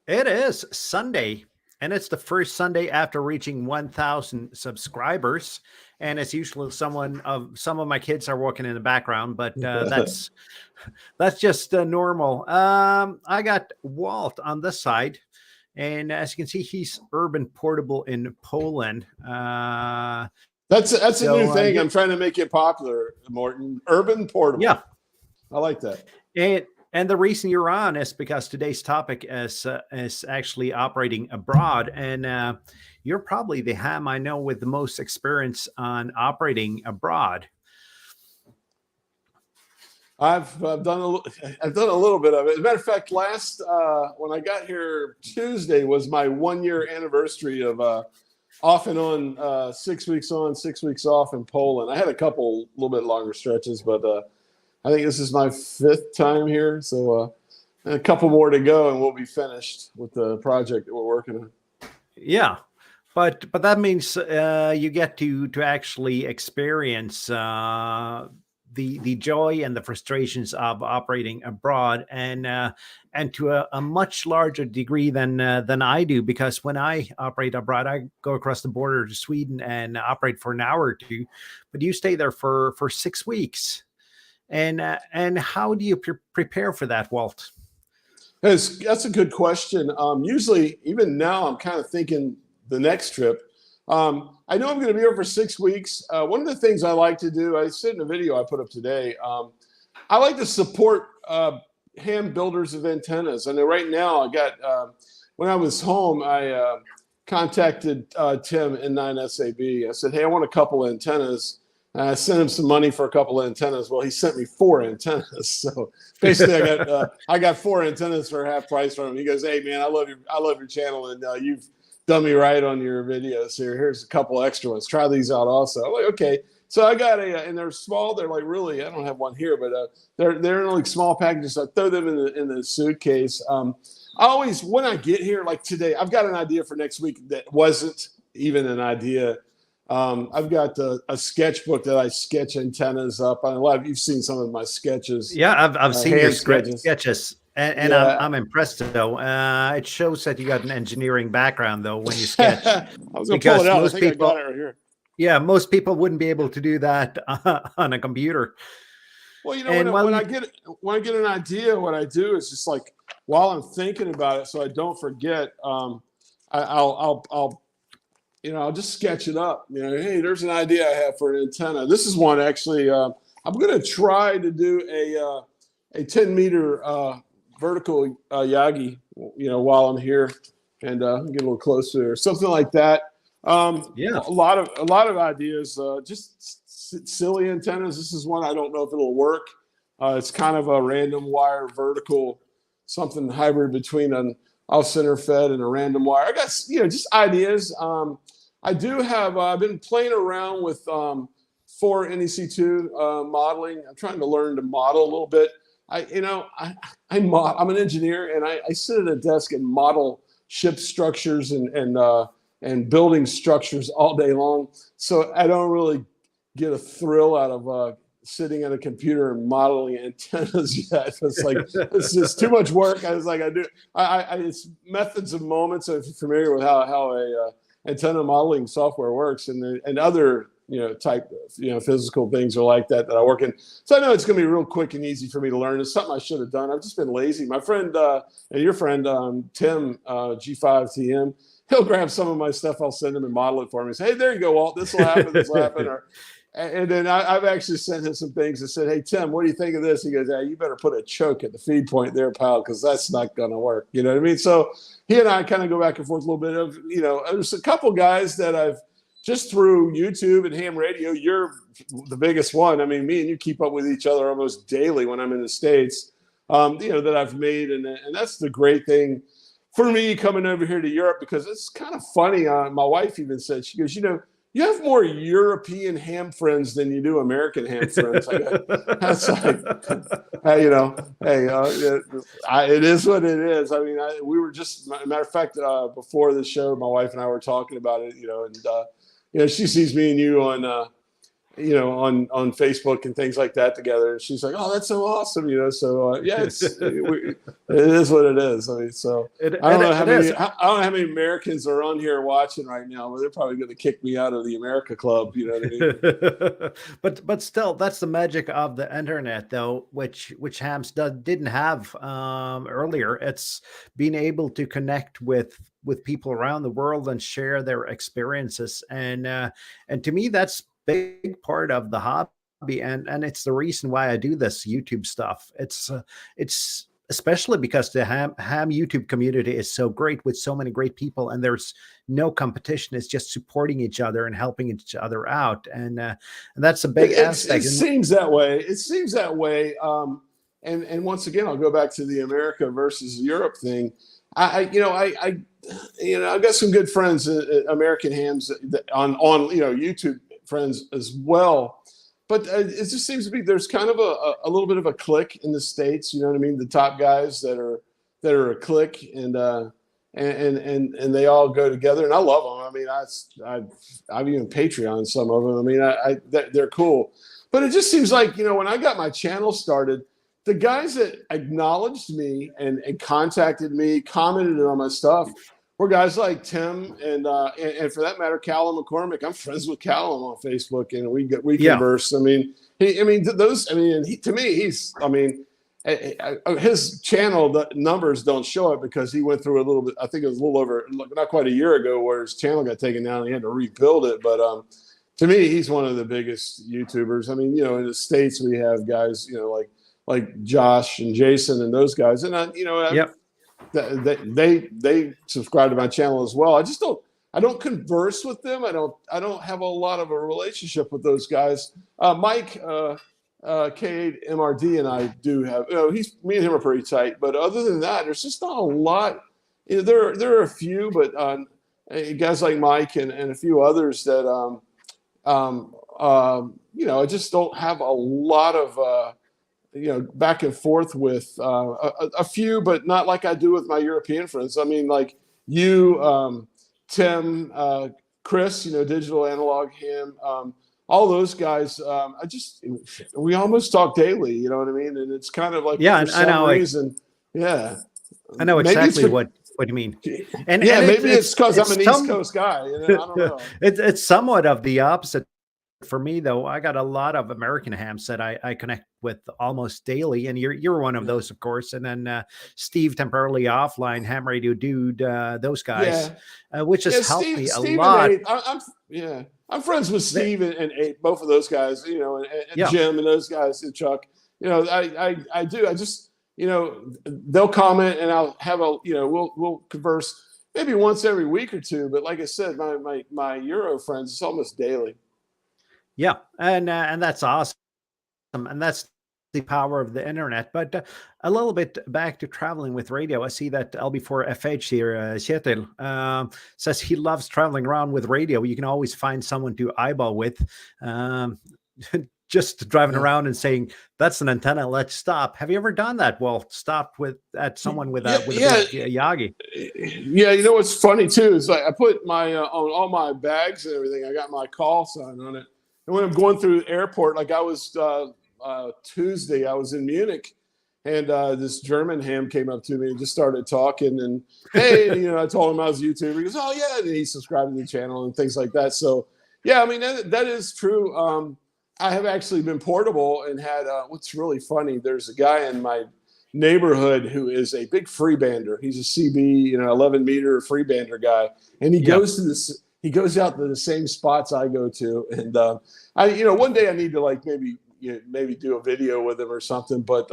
It is Sunday, and it's the first Sunday after reaching 1,000 subscribers. And as usual, some of my kids are working in the background, but that's just normal. I got Walt on this side, and as you can see, he's urban portable in Poland. That's a new So thing. I'm trying to make it popular, Morton. Urban portable. yeah, I like that. and and the reason you're on is because today's topic is actually operating abroad, and you're probably the ham I know with the most experience on operating abroad. I've done I've done a little bit of it. As a matter of fact, last when I got here Tuesday was my 1 year anniversary of off and on 6 weeks on, 6 weeks off in Poland. I had a couple little bit longer stretches, but I think this is my fifth time here. So a couple more to go, and we'll be finished with the project that we're working on. Yeah, but that means you get to actually experience the joy and the frustrations of operating abroad, and to a much larger degree than I do, because when I operate abroad, I go across the border to Sweden and operate for an hour or two, but you stay there for 6 weeks. And how do you prepare for that, Walt? That's a good question. Usually, even now, I'm kind of thinking the next trip. I know I'm going to be here for 6 weeks. One of the things I like to do, I said in a video I put up today, I like to support ham builders of antennas. I know right now I got, when I was home, I contacted Tim N9SAB. I said, hey, I want a couple antennas. I sent him some money for a couple of antennas. Well, he sent me 4 antennas. So basically, I got 4 antennas for half price from him. He goes, "Hey, man, I love your channel, and you've done me right on your videos. Here's a couple extra ones. Try these out also." I'm like, okay. So I got and they're small. They're like really, I don't have one here, but they're in like small packages. I throw them in the suitcase. I always, when I get here, like today, I've got an idea for next week that wasn't even an idea. I've got a sketchbook that I sketch antennas up. A lot of you've seen some of my sketches. Yeah, I've seen your sketches. and Yeah. I'm impressed though. It shows that you got an engineering background though when you sketch, I was going to pull it out. I think I got it right here. Yeah, most people wouldn't be able to do that on a computer. Well, when I get an idea, what I do is just like while I'm thinking about it, so I don't forget. I'll just sketch it up. Hey, there's an idea I have for an antenna. This is one actually. I'm going to try to do a 10-meter vertical Yagi. While I'm here, and get a little closer, or something like that. Yeah, a lot of ideas. Just silly antennas. This is one I don't know if it'll work. It's kind of a random wire vertical, something hybrid between an off center fed and a random wire. I got just ideas. I do have. I've been playing around with 4 NEC2 modeling. I'm trying to learn to model a little bit. I'm an engineer, and I sit at a desk and model ship structures and building structures all day long. So I don't really get a thrill out of sitting at a computer and modeling antennas yet. It's like it's just too much work. It's methods of moments. If you're familiar with how a antenna modeling software works, and other type physical things are like that I work in. So I know it's going to be real quick and easy for me to learn. It's something I should have done. I've just been lazy. My friend and your friend Tim G5TM, he'll grab some of my stuff. I'll send him and model it for me. Say, hey, there you go, Walt. This will happen. This will happen. And then I've actually sent him some things and said, hey, Tim, what do you think of this? He goes, you better put a choke at the feed point there, pal, because that's not going to work. You know what I mean? So he and I kind of go back and forth a little bit of, there's a couple guys that I've just through YouTube and ham radio. You're the biggest one. I mean, me and you keep up with each other almost daily when I'm in the States, that I've made. And that's the great thing for me coming over here to Europe, because it's kind of funny. My wife even said, she goes, you have more European ham friends than you do American ham friends. That's like, it is what it is. I mean, we were just, matter of fact, before the show, my wife and I were talking about it, and she sees me and you on on Facebook and things like that together. And she's like, "Oh, that's so awesome," So yeah, it is what it is. I mean, so I don't know how many Americans are on here watching right now, but they're probably going to kick me out of the America Club. You know what I mean? but still, that's the magic of the internet, though, which Hams didn't have earlier. It's being able to connect with people around the world and share their experiences, and to me, that's big part of the hobby, and it's the reason why I do this YouTube stuff. It's especially because the ham YouTube community is so great with so many great people, and there's no competition. It's just supporting each other and helping each other out, and that's a big aspect. It seems that way. It seems that way. And once again, I'll go back to the America versus Europe thing. I've got some good friends, American hams on YouTube friends as well, but it just seems to be there's kind of a little bit of a clique in the States. You know what I mean? The top guys that are a clique, and they all go together, and I love them. I mean, I've even Patreon some of them. I mean, they're cool, but it just seems like when I got my channel started, the guys that acknowledged me and contacted me, commented on my stuff, were guys like Tim and for that matter, Callum McCormick. I'm friends with Callum on Facebook, and we converse. I mean, to me, he's. I mean, his channel, the numbers don't show it because he went through a little bit. I think it was a little over, not quite a year ago, where his channel got taken down and he had to rebuild it. But to me, he's one of the biggest YouTubers. I mean, in the States we have guys, like Josh and Jason and those guys, and they subscribe to my channel as well. I don't converse with them. I don't have a lot of a relationship with those guys. Mike K8MRD and I do have, me and him are pretty tight, but other than that, there's just not a lot. There are a few, but guys like Mike and a few others that I just don't have a lot of back and forth with a few, but not like I do with my European friends. I mean, like you, Tim, Chris, Digital Analog, him, all those guys. We almost talk daily, you know what I mean? And it's kind of like, for some reason, I know exactly what you mean. And maybe it's because I'm an East Coast guy. I don't know. It's somewhat of the opposite. For me, though, I got a lot of American hams that I connect with almost daily, and you're one of those, of course. And then Steve, temporarily offline, Ham Radio Dude, those guys, which has helped me a lot. I'm friends with Steve and Abe, both of those guys, and Jim and those guys, and Chuck. I do. I just, they'll comment, and I'll have we'll converse maybe once every week or two. But like I said, my Euro friends, it's almost daily. Yeah, and that's awesome, and that's the power of the internet. But a little bit back to traveling with radio, I see that LB4FH here, Kjetil, says he loves traveling around with radio. You can always find someone to eyeball with, just driving around and saying, "That's an antenna. Let's stop." Have you ever done that? Well, stopped at someone with a Yagi. Yeah, what's funny too is I put my on all my bags and everything. I got my call sign on it. And when I'm going through the airport, like I was Tuesday, I was in Munich, and this German ham came up to me and just started talking. And hey, I told him I was a YouTuber. He goes, "Oh yeah," and he subscribed to the channel and things like that. So yeah, I mean that is true. I have actually been portable and had. What's really funny? There's a guy in my neighborhood who is a big freebander. He's a CB, 11-meter freebander guy, and he goes to this. He goes out to the same spots I go to, and one day I need to like maybe do a video with him or something. But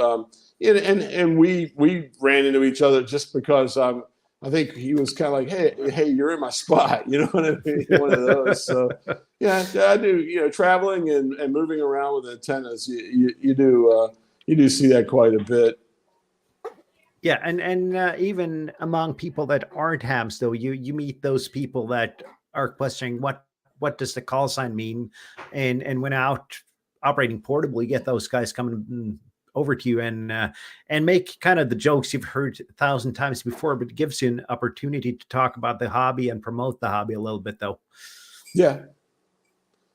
and we ran into each other just because I think he was kind of like, hey, you're in my spot, you know what I mean? One of those. So yeah, I do. Traveling and moving around with antennas, you do see that quite a bit. Yeah, and even among people that aren't hams, though, you meet those people that are questioning what does the call sign mean, and when out operating portable, you get those guys coming over to you and make kind of the jokes you've heard 1,000 times before, but it gives you an opportunity to talk about the hobby and promote the hobby a little bit, though. Yeah,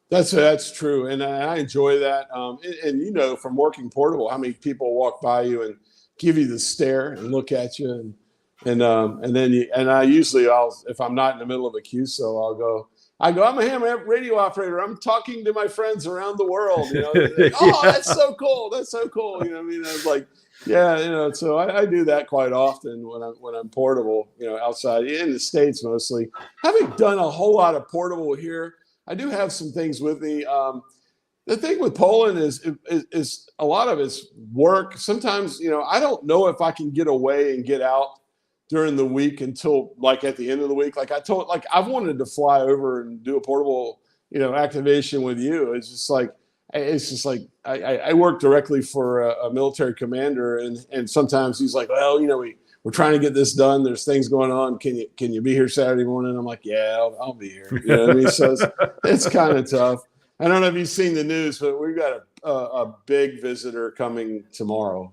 That's true, and I enjoy that. And you know, from working portable, how many people walk by you and give you the stare and look at you, and then I usually, I'll, if I'm not in the middle of a QSO, I'm a ham radio operator. I'm talking to my friends around the world. You know, like, oh, Yeah. that's so cool. That's so cool. You know what I mean? I was like, yeah, you know. So I do that quite often when I'm portable. You know, outside in the States mostly. Having done a whole lot of portable here, I do have some things with me. The thing with Poland is a lot of it's work. Sometimes, you know, I don't know if I can get away and get out during the week until like at the end of the week. Like I told, like I've wanted to fly over and do a portable, you know, activation with you. It's just like I work directly for a military commander, and sometimes he's like, well, you know, we're trying to get this done. There's things going on. Can you be here Saturday morning? I'm like, yeah, I'll be here. You know what I mean? So it's kind of tough. I don't know if you've seen the news, but we've got a big visitor coming tomorrow.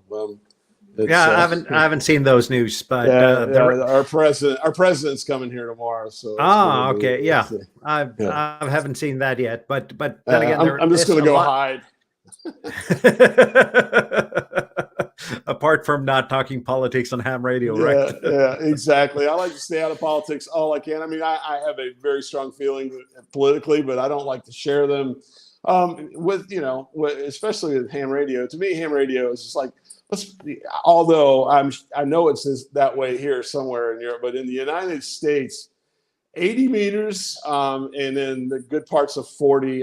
Yeah, I haven't seen those news, but yeah, our president's coming here tomorrow. So okay, yeah, I haven't seen that yet, but then again, I'm just going to go hide. Apart from not talking politics on ham radio, right? Yeah, exactly. I like to stay out of politics all I can. I mean, I have a very strong feeling politically, but I don't like to share them with, you know, especially with ham radio. To me, ham radio is just like, although I know it's that way here somewhere in Europe, but in the United States, 80 meters, and then the good parts of 40,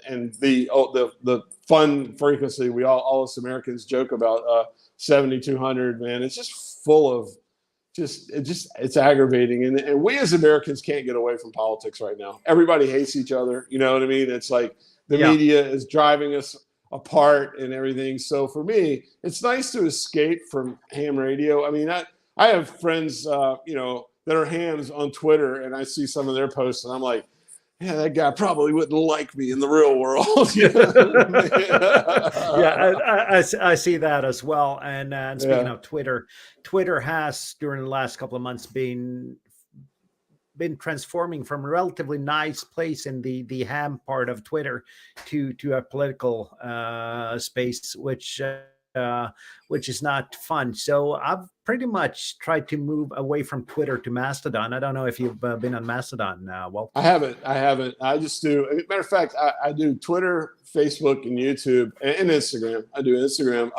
and the fun frequency we all us Americans joke about, 7,200. Man, it's just full of it's aggravating, and we as Americans can't get away from politics right now. Everybody hates each other. You know what I mean? It's like the media is driving us apart and everything. So for me, it's nice to escape from ham radio. I mean, I have friends, you know, that are hams on Twitter, and I see some of their posts, and I'm like, yeah, that guy probably wouldn't like me in the real world. Yeah, I see that as well. And speaking of Twitter, Twitter has during the last couple of months been transforming from a relatively nice place in the ham part of Twitter to a political space, which is not fun. So I've pretty much tried to move away from Twitter to Mastodon. I don't know if you've been on Mastodon, Walt. I haven't. I just do. Matter of fact, I do Twitter, Facebook, and YouTube, and Instagram. I do Instagram.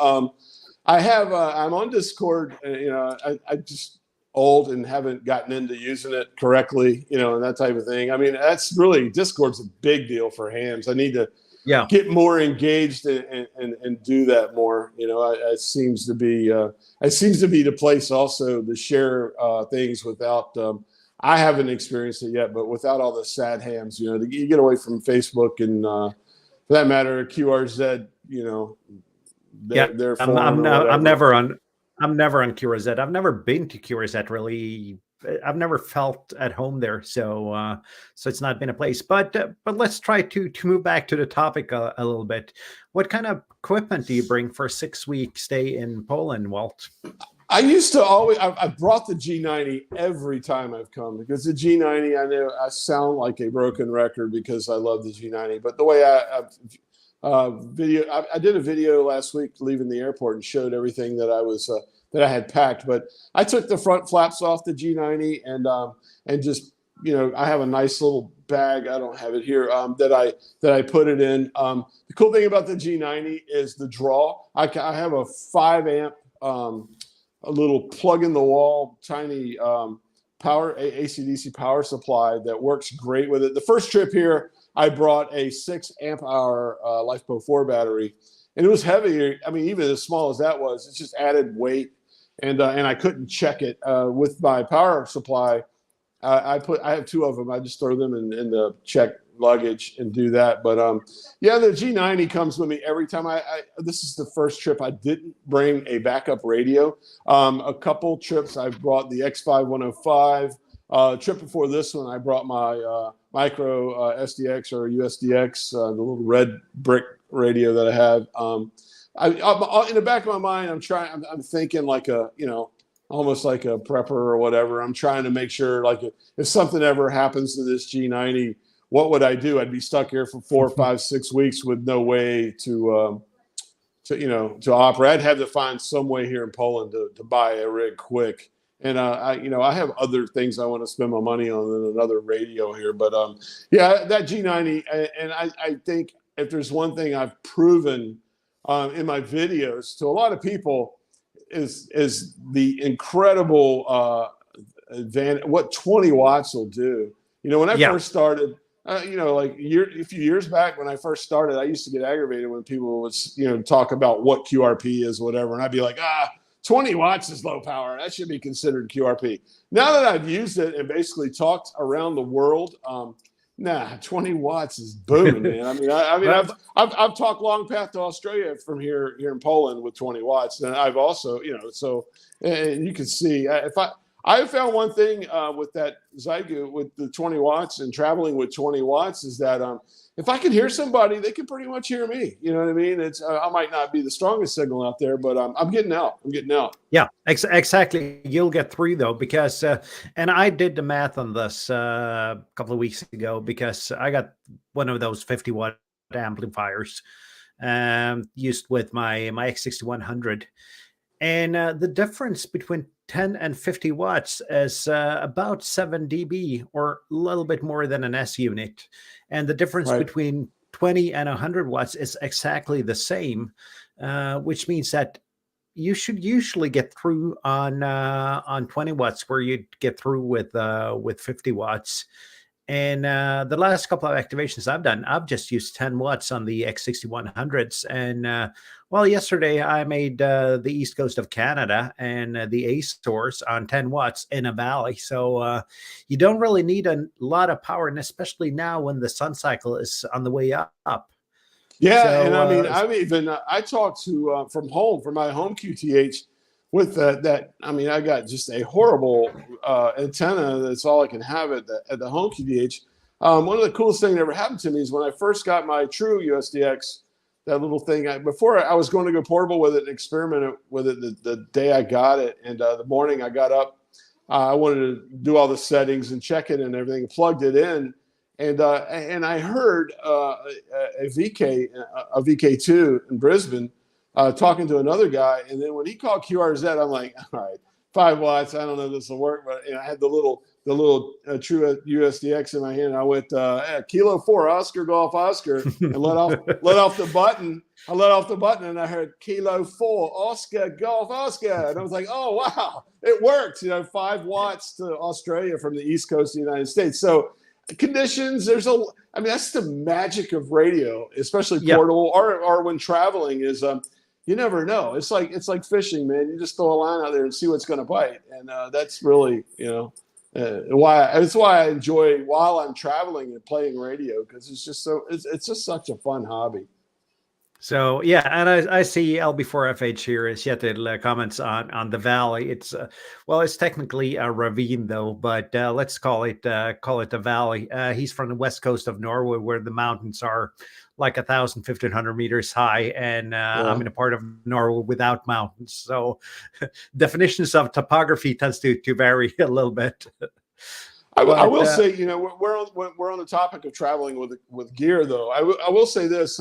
I have. I'm on Discord. You know, I just old and haven't gotten into using it correctly. You know, and that type of thing. I mean, that's really Discord's a big deal for hams. I need to get more engaged and do that more. You know, it seems to be the place also to share things without. I haven't experienced it yet, but without all the sad hams, you know, you get away from Facebook and for that matter, QRZ. You know, I'm never on QRZ. I've never been to QRZ really. I've never felt at home there, so it's not been a place. But let's try to move back to the topic a little bit. What kind of equipment do you bring for a 6-week stay in Poland, Walt? I used to always. I brought the G90 every time I've come because the G90. I know I sound like a broken record because I love the G90, but the way I did a video last week leaving the airport and showed everything that I had packed, but I took the front flaps off the G90 and just, you know, I have a nice little bag. I don't have it here that I put it in. The cool thing about the G90 is the draw. I have a 5 amp, a little plug in the wall, tiny power AC/DC power supply that works great with it. The first trip here, I brought a 6 amp hour LifePro 4 battery, and it was heavy. I mean, even as small as that was, it's just added weight. And I couldn't check it with my power supply. I have 2 of them. I just throw them in the check luggage and do that. But yeah, the G90 comes with me every time. This is the first trip I didn't bring a backup radio. A couple trips I brought the X5 105. Trip before this one, I brought my micro SDX or USDX, the little red brick radio that I have. I'm in the back of my mind, I'm thinking like a, you know, almost like a prepper or whatever. I'm trying to make sure, like, if something ever happens to this G90 what would I do? I'd be stuck here for 4, 5, 6 weeks with no way to operate. I'd have to find some way here in Poland to buy a rig quick. And I have other things I want to spend my money on than another radio here. But yeah, that G90, and I think if there's one thing I've proven in my videos to a lot of people is the incredible advantage what 20 watts will do. When I first started, like a few years back when I first started, I used to get aggravated when people would talk about what QRP is, whatever, and I'd be like, 20 watts is low power. That should be considered QRP. Now that I've used it and basically talked around the world, 20 watts is booming, man. I've talked long path to Australia from here in Poland with 20 watts, and I've also, and you can see I found one thing with that Zygo with the 20 watts and traveling with 20 watts is that if I can hear somebody, they can pretty much hear me. You know what I mean? It's I might not be the strongest signal out there, but I'm getting out. Yeah, exactly. You'll get through though, because and I did the math on this a couple of weeks ago because I got one of those 50-watt amplifiers used with my X6100, and the difference between 10 and 50 watts is about 7 dB or a little bit more than an S unit. And the difference between 20 and 100 watts is exactly the same, which means that you should usually get through on 20 watts where you'd get through with 50 watts. And the last couple of activations I've done, I've just used 10 watts on the X6100s. And yesterday I made the east coast of Canada and the Azores on 10 watts in a valley. So you don't really need a lot of power, and especially now when the sun cycle is on the way up. Yeah, so, and I talked to from my home QTH with that. I got just a horrible antenna. That's all I can have at the home QTH. One of the coolest things that ever happened to me is when I first got my True USDX, that little thing. Before I was going to go portable with it and experiment with it the day I got it, and the morning I got up, I wanted to do all the settings and check it and everything. Plugged it in, and I heard a VK2 in Brisbane. Talking to another guy, and then when he called QRZ, I'm like, all right, 5 watts. I don't know if this will work, but I had the little True USDX in my hand. And I went Kilo 4 Oscar Golf Oscar and let off the button. I let off the button, and I heard Kilo 4 Oscar Golf Oscar, and I was like, oh wow, it worked. 5 watts to Australia from the east coast of the United States. So conditions, that's the magic of radio, especially portable or when traveling is you never know. It's like fishing, man. You just throw a line out there and see what's going to bite, and that's really why I enjoy while I'm traveling and playing radio, because it's just such a fun hobby. So yeah, and I see LB4FH here is yet the comments on the valley. It's it's technically a ravine though, but let's call it a valley. He's from the west coast of Norway, where the mountains are like 1,500 meters high, and I'm in a part of Norway without mountains, so definitions of topography tends to vary a little bit. I will say, we're on the topic of traveling with gear though. I will say this.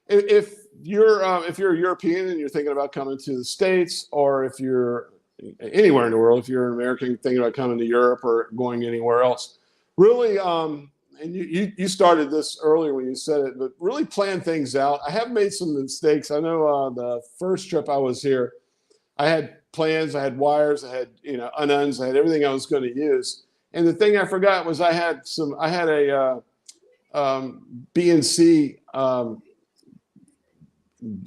If you're a European and you're thinking about coming to the States, or if you're anywhere in the world, if you're an American thinking about coming to Europe or going anywhere else, really, and you started this earlier when you said it, but really plan things out. I have made some mistakes. I know the first trip I was here, I had plans, I had wires, I had ununs, I had everything I was going to use. And the thing I forgot was I had a BNC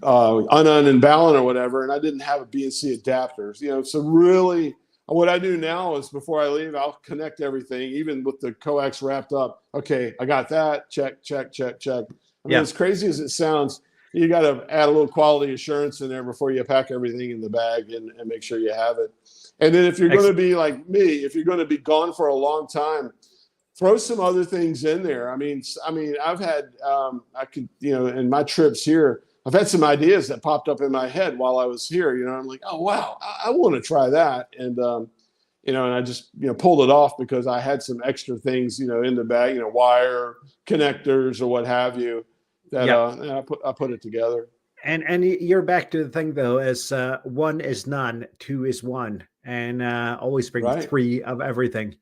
Unknown and Balun or whatever, and I didn't have a BNC adapter. So really what I do now is before I leave, I'll connect everything, even with the coax wrapped up. Okay, I got that. Check. As crazy as it sounds, you got to add a little quality assurance in there before you pack everything in the bag and make sure you have it. And then if you're going to be like me, if you're going to be gone for a long time, throw some other things in there. I've had, in my trips here, I've had some ideas that popped up in my head while I was here. I'm like, oh wow, I want to try that. And and I just, pulled it off because I had some extra things, in the bag, wire connectors or what have you, that Yeah. I put it together. And you're back to the thing though, as one is none, two is one, and always bring Right. three of everything.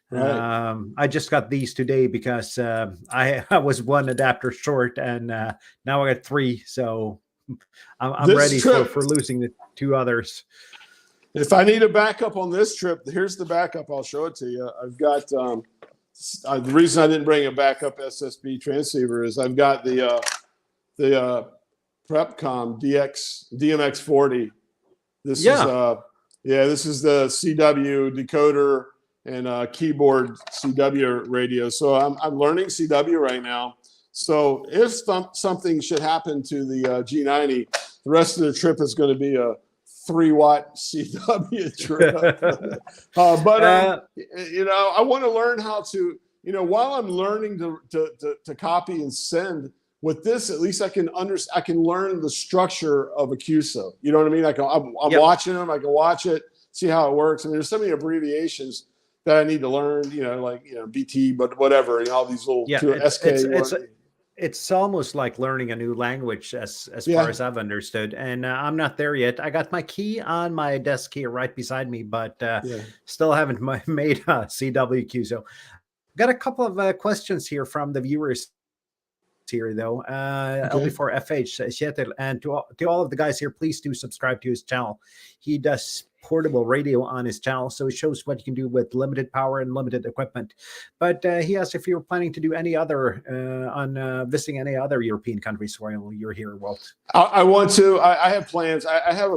Right. I just got these today because I was one adapter short, and now I got three, so I'm This ready trip, for losing the two others. if I need a backup on this trip, here's the backup. I'll show it to you. I've got the reason I didn't bring a backup SSB transceiver is I've got the Prepcom DMX40. This is this is the CW decoder and keyboard CW radio. So I'm learning CW right now. So if something should happen to the G90, the rest of the trip is going to be a 3-watt CW trip. I want to learn how to, while I'm learning to copy and send with this, at least I can learn the structure of a QSO. You know what I mean? I'm watching them. I can watch it, see how it works. I mean, there's so many abbreviations that I need to learn, BT, but whatever, all these little SK. It's almost like learning a new language as far as I've understood. And I'm not there yet. I got my key on my desk here right beside me, but still haven't made a CWQ. So got a couple of questions here from the viewers here, though. LB4 FH says, and to all of the guys here, please do subscribe to his channel. He does portable radio on his channel, so it shows what you can do with limited power and limited equipment. But he asked if you're planning to do any other visiting any other European countries while you're here, Walt. I want to. I have plans. I have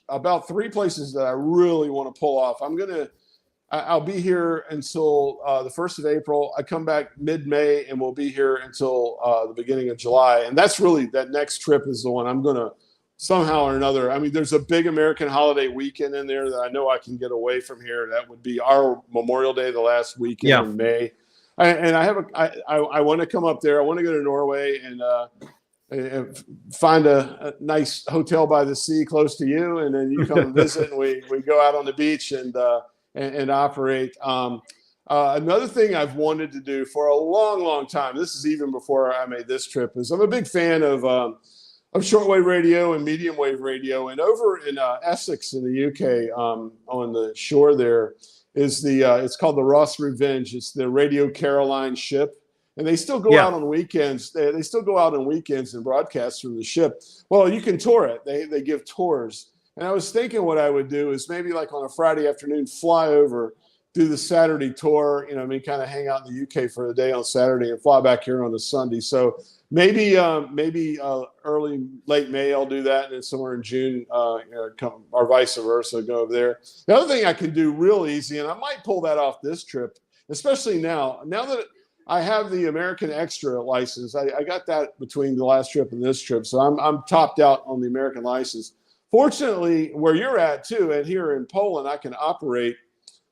about 3 places that I really want to pull off. I'll be here until the 1st of April. I come back mid-May, and we'll be here until the beginning of July. And that's really, that next trip is the one I'm going to somehow or another. I mean, there's a big American holiday weekend in there that I know I can get away from here. That would be our Memorial Day, the last weekend in May. I want to come up there. I want to go to Norway and find a nice hotel by the sea close to you, and then you come and visit, and we go out on the beach and operate. Another thing I've wanted to do for a long, long time, this is even before I made this trip, is I'm a big fan of shortwave radio and medium wave radio. And over in Essex in the UK, on the shore there, is it's called the Ross Revenge. It's the Radio Caroline ship. And they still go out on weekends. They still go out on weekends and broadcast from the ship. Well, you can tour it. They give tours. And I was thinking what I would do is maybe like on a Friday afternoon, fly over, do the Saturday tour, kind of hang out in the UK for a day on Saturday and fly back here on a Sunday. So maybe late May, I'll do that. And then somewhere in June, come, or vice versa, go over there. The other thing I can do real easy, and I might pull that off this trip, especially now that I have the American Extra license. I got that between the last trip and this trip. So I'm topped out on the American license. Fortunately, where you're at too, and here in Poland, I can operate.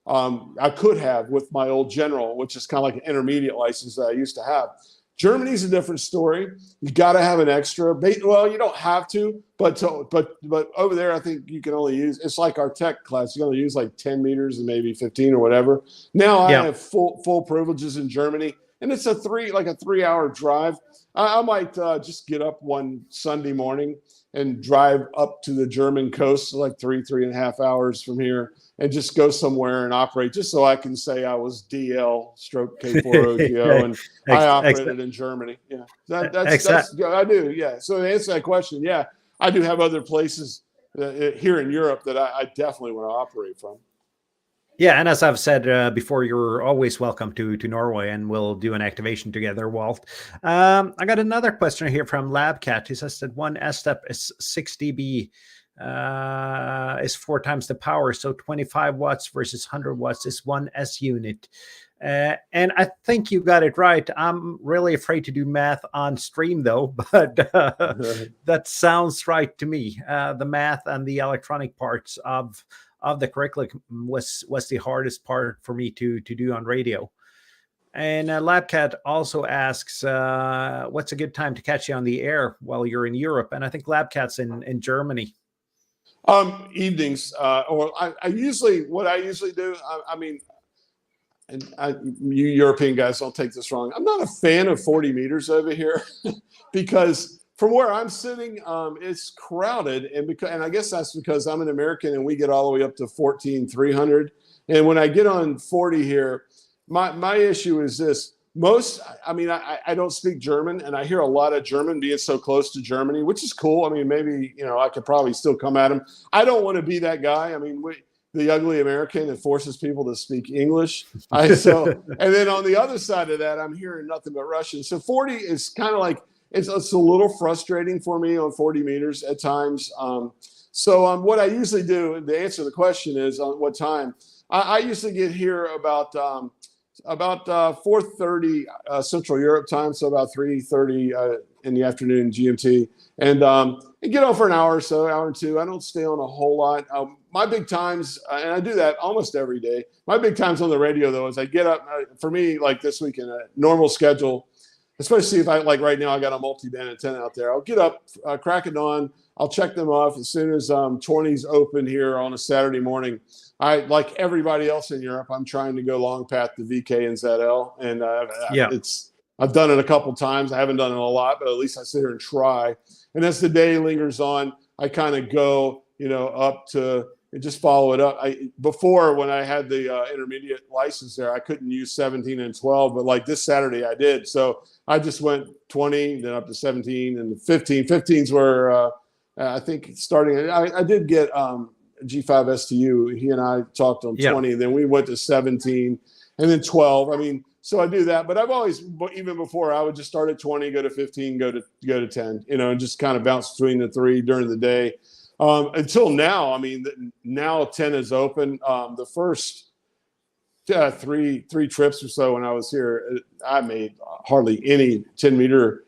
I could have with my old General, which is kind of like an intermediate license that I used to have. Germany's a different story. You got to have an extra. Well, you don't have to, but over there, I think you can only use. It's like our tech class. You can only use like 10 meters and maybe 15 or whatever. Now I have full privileges in Germany, and it's a 3-hour drive. I might just get up one Sunday morning and drive up to the German coast, like 3.5 hours from here, and just go somewhere and operate, just so I can say I was DL stroke K4OGO and I operated in Germany. Yeah, that's I do. Yeah. So to answer that question, yeah, I do have other places here in Europe that I definitely want to operate from. Yeah, and as I've said before, you're always welcome to Norway, and we'll do an activation together, Walt. I got another question here from LabCat. He says that one S-step is 6 dB, is 4 times the power, so 25 watts versus 100 watts is 1 S unit. And I think you got it right. I'm really afraid to do math on stream, though, but that sounds right to me. The math and the electronic parts of the curriculum was the hardest part for me to do on radio. And LabCat also asks, what's a good time to catch you on the air while you're in Europe? And I think LabCat's in Germany. Evenings, or I usually, what I usually do, I mean, and you European guys don't take this wrong. I'm not a fan of 40 meters over here because from where I'm sitting, it's crowded, and I guess that's because I'm an American and we get all the way up to 14,300. And when I get on 40 here, my issue is this. I mean, I don't speak German, and I hear a lot of German being so close to Germany, which is cool. I mean, maybe, I could probably still come at them. I don't want to be that guy. I mean, the ugly American that forces people to speak English. And then on the other side of that, I'm hearing nothing but Russian. So 40 is kind of like, it's a little frustrating for me on 40 meters at times. What I usually do, the answer to the question is on what time, I usually get here about 4:30 Central Europe time, so about 3:30 in the afternoon GMT, and get on for an hour or so, hour or two. I don't stay on a whole lot. My big times, and I do that almost every day. My big times on the radio though is I get up. For me, like this weekend, a normal schedule, especially if like right now I got a multi-band antenna out there. I'll get up, crack it on. I'll check them off as soon as 20's open here on a Saturday morning. Like everybody else in Europe, I'm trying to go long path to VK and ZL, and I've done it a couple times. I haven't done it a lot, but at least I sit here and try. And as the day lingers on, I kind of go, up to and just follow it up. Before, when I had the intermediate license there, I couldn't use 17 and 12, but like this Saturday I did. So I just went 20, then up to 17 and 15. 15s were I think starting. I did get G5 STU. He and I talked on 20, and then we went to 17 and then 12. I mean, so I do that, but I've always, even before, I would just start at 20, go to 15, go to 10, and just kind of bounce between the three during the day. Until now, I mean, now 10 is open. The first three trips or so when I was here, I made hardly any 10-meter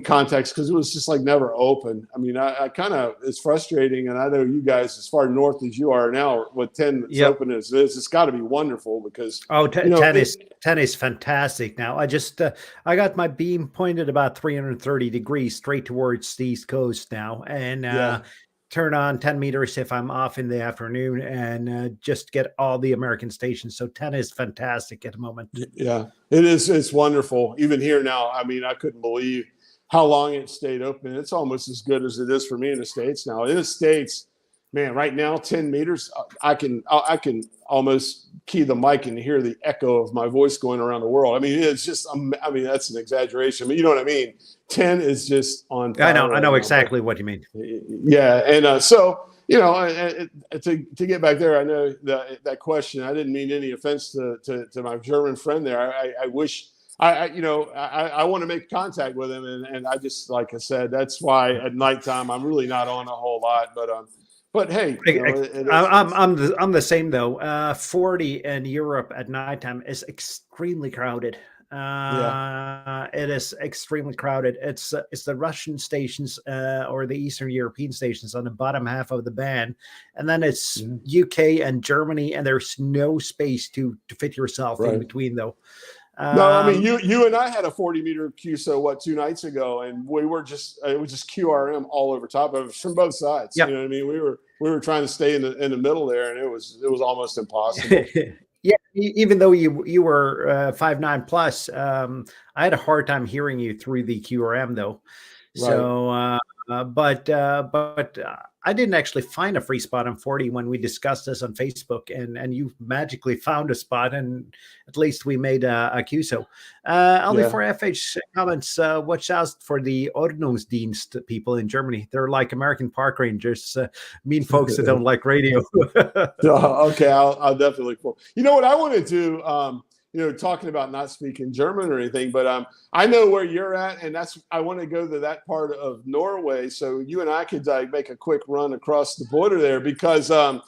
contacts because it was just like never open. I mean, I kind of, it's frustrating, and I know you guys, as far north as you are now, with 10 that's open as this, it's got to be wonderful because 10 is fantastic. Now I just I got my beam pointed about 330 degrees straight towards the East Coast now, and turn on 10 meters if I'm off in the afternoon, and just get all the American stations. So 10 is fantastic at the moment. Yeah, it is. It's wonderful. Even here now, I mean, I couldn't believe how long it stayed open. It's almost as good as it is for me in the States now. In the States, man, right now, 10 meters, I can almost key the mic and hear the echo of my voice going around the world. I mean, it's just, I mean, that's an exaggeration, but you know what I mean? 10 is just on fire. I know exactly what you mean. Yeah. And so, to get back there, I know that question, I didn't mean any offense to my German friend there. I wish, I want to make contact with him. And I just, like I said, that's why at nighttime, I'm really not on a whole lot, but hey, I'm the same though. 40 in Europe at nighttime is extremely crowded. It is extremely crowded. It's the Russian stations or the Eastern European stations on the bottom half of the band, and then it's UK and Germany, and there's no space to fit yourself in between though. No, I mean, you and I had a 40-meter QSO 2 nights ago, and it was just QRM all over top of it from both sides. You know what I mean? We were trying to stay in the middle there, and it was almost impossible. Yeah, even though you were 5'9" plus, I had a hard time hearing you through the QRM though. Right. So, but I didn't actually find a free spot on 40 when we discussed this on Facebook, and you magically found a spot, and at least we made a QSO. Only for FH comments, watch out for the Ordnungsdienst people in Germany. They're like American park rangers, mean folks that don't like radio. Okay, I'll definitely look for. You know what I want to do? Talking about not speaking German or anything, but I know where you're at, and I want to go to that part of Norway. So you and I could make a quick run across the border there because jag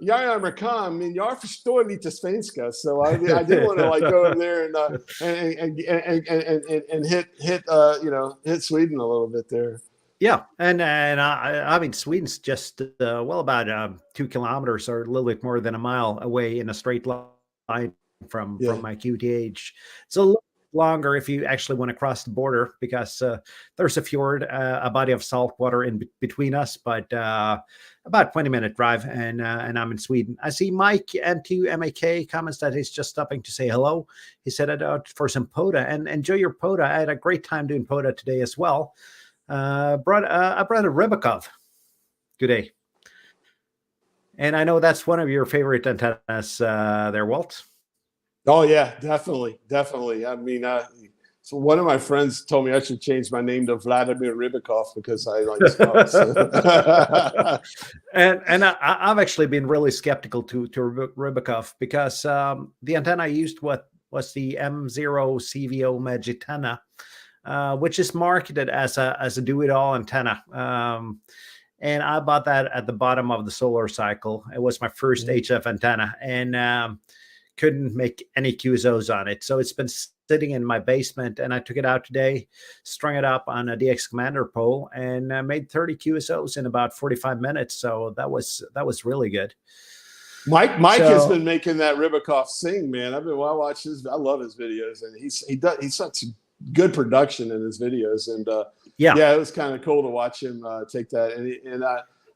Amerikan, men jag förstår lite svenska. So I did want to go over there and hit Sweden a little bit there. Yeah, and I mean Sweden's just about 2 kilometers or a little bit more than a mile away in a straight line from my QTH. It's a longer if you actually want to cross the border, because there's a fjord, a body of salt water in between us, but about 20-minute drive, and I'm in Sweden. I see Mike M2MAK comments that he's just stopping to say hello. He said it out for some Poda, and enjoy your Poda. I had a great time doing Poda today as well. I brought a Rybakov today. And I know that's one of your favorite antennas there, Walt. Oh yeah, definitely. I mean, so one of my friends told me I should change my name to Vladimir Rybakov because I like Scouts. and I've actually been really skeptical to Rybakov, because the antenna I used was the M0 CVO Magitana, which is marketed as a do-it-all antenna. And I bought that at the bottom of the solar cycle. It was my first HF antenna, and couldn't make any QSOs on it. So it's been sitting in my basement, and I took it out today, strung it up on a DX Commander pole, and made 30 QSOs in about 45 minutes. So that was really good. Mike has been making that Rybakov sing, man. I watch his. I love his videos, and he's such good production in his videos, and yeah, it was kind of cool to watch him take that. And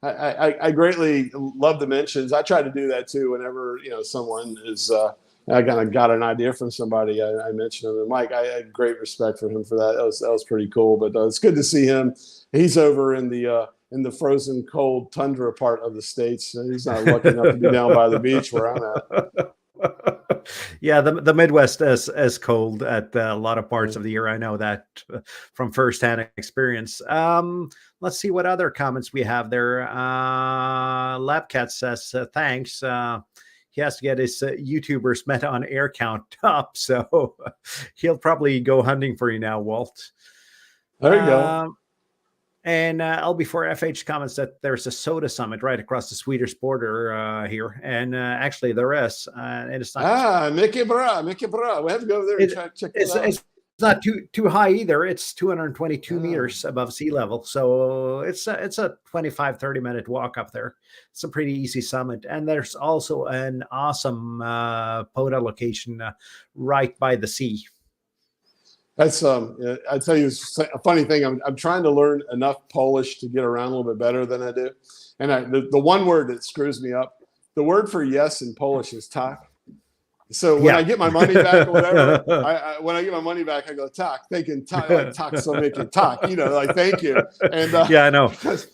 I greatly love the mentions. I try to do that too whenever someone is. I kind of got an idea from somebody. I mentioned him, and Mike. I had great respect for him for that. That was pretty cool. But it's good to see him. He's over in the frozen, cold tundra part of the States. He's not lucky enough to be down by the beach where I'm at. Yeah, the Midwest is cold at a lot of parts of the year. I know that from firsthand experience. Let's see what other comments we have there. Labcat says thanks. He has to get his YouTubers Meta on air count up, so he'll probably go hunting for you now, Walt. There you go. And LB4FH comments that there's a soda summit right across the Swedish border here, and actually there is, and it's not. Mycket bra. We have to go over there and check it out. It's not too high either. It's 222 meters above sea level, so it's a 25-30 minute walk up there. It's a pretty easy summit, and there's also an awesome Poda location right by the sea. That's I tell you, it's a funny thing. I'm trying to learn enough Polish to get around a little bit better than I do. And the one word that screws me up, the word for yes in Polish is tak. So when I get my money back or whatever, when I get my money back, I go tak, thinking tak, like tak so make it tak, like thank you. And yeah, I know. Because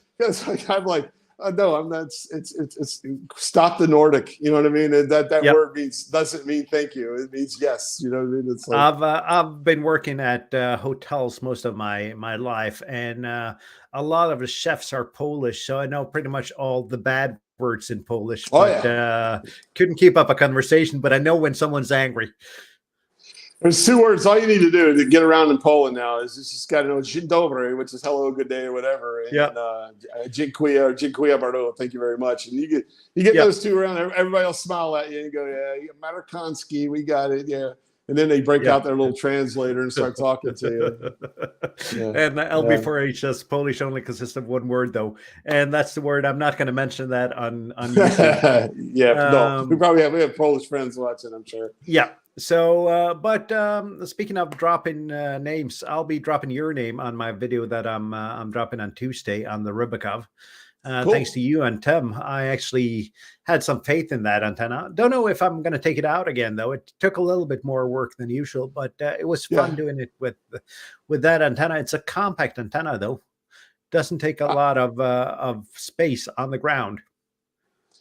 like, I'm like, no, I'm not. It's stop the Nordic. You know what I mean? That word doesn't mean thank you. It means yes. You know what I mean? It's like, I've been working at hotels most of my life, and a lot of the chefs are Polish, so I know pretty much all the bad words in Polish. But couldn't keep up a conversation. But I know when someone's angry. There's two words. All you need to do to get around in Poland now is just got to know dzień dobry, which is hello, good day, or whatever. And dziękuję or dziękuję bardzo, thank you very much. And you get those two around. Everybody will smile at you and go, yeah, Markanski, we got it, yeah. And then they break out their little translator and start talking to you. And the LB4HS Polish only consists of one word, though, and that's the word. I'm not going to mention that on YouTube. No, we have Polish friends watching, I'm sure. Yeah. So, but speaking of dropping names, I'll be dropping your name on my video that I'm dropping on Tuesday on the Rybakov. Cool. Thanks to you and Tim. I actually had some faith in that antenna. Don't know if I'm going to take it out again, though. It took a little bit more work than usual, but it was fun doing it with that antenna. It's a compact antenna, though. Doesn't take a lot of space on the ground.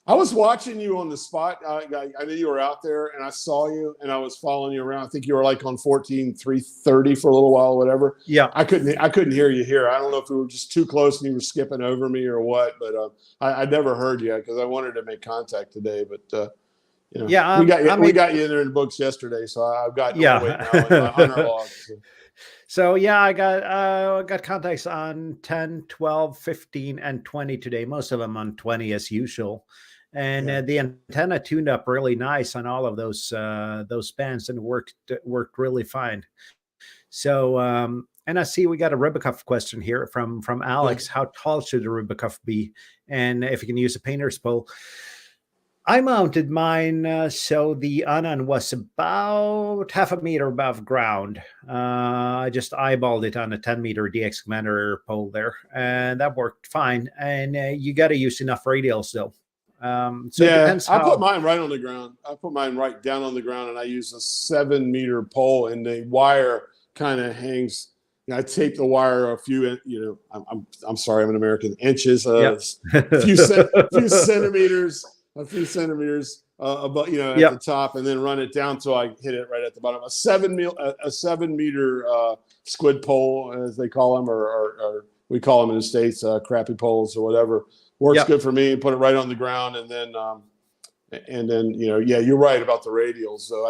I was watching you on the spot. I knew you were out there, and I saw you, and I was following you around. I think you were like on 14.330 for a little while, whatever. Yeah, I couldn't hear you here. I don't know if we were just too close and you were skipping over me or what, but I never heard you because I wanted to make contact today. But we got you in there in the books yesterday, so I've got no wait now on our log. So I got contacts on 10, 12, 15, and 20 today. Most of them on 20 as usual. And the antenna tuned up really nice on all of those bands and worked really fine. So and I see we got a Rybakov question here from Alex. How tall should a Rybakov be? And if you can use a painter's pole. I mounted mine so the Anan was about half a meter above ground. I just eyeballed it on a 10-meter DX Commander pole there, and that worked fine. And you got to use enough radials though. So it Yeah, depends I put how. mine right on the ground. I put mine right down on the ground, and I use a 7-meter pole, and the wire kind of hangs. I tape the wire a few, I'm sorry, I'm an American, inches, Yep. few centimeters, above, at the Yep. top, and then run it down till I hit it right at the bottom. A 7-meter squid pole, as they call them, or we call them in the States, crappy poles or whatever. Works Yep. good for me. Put it right on the ground, and then yeah, you're right about the radials. So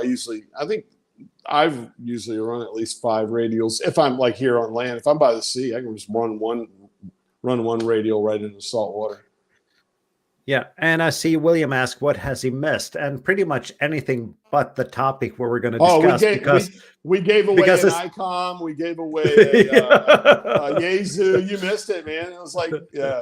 I've usually run at least 5 radials if I'm like here on land. If I'm by the sea, I can just run one radial right into salt water. Yeah, and I see William ask, "What has he missed?" And pretty much anything but the topic where we're going to Oh, discuss because we gave away because an it's ICOM. We gave away a Yaesu. You missed it, man. It was like, yeah.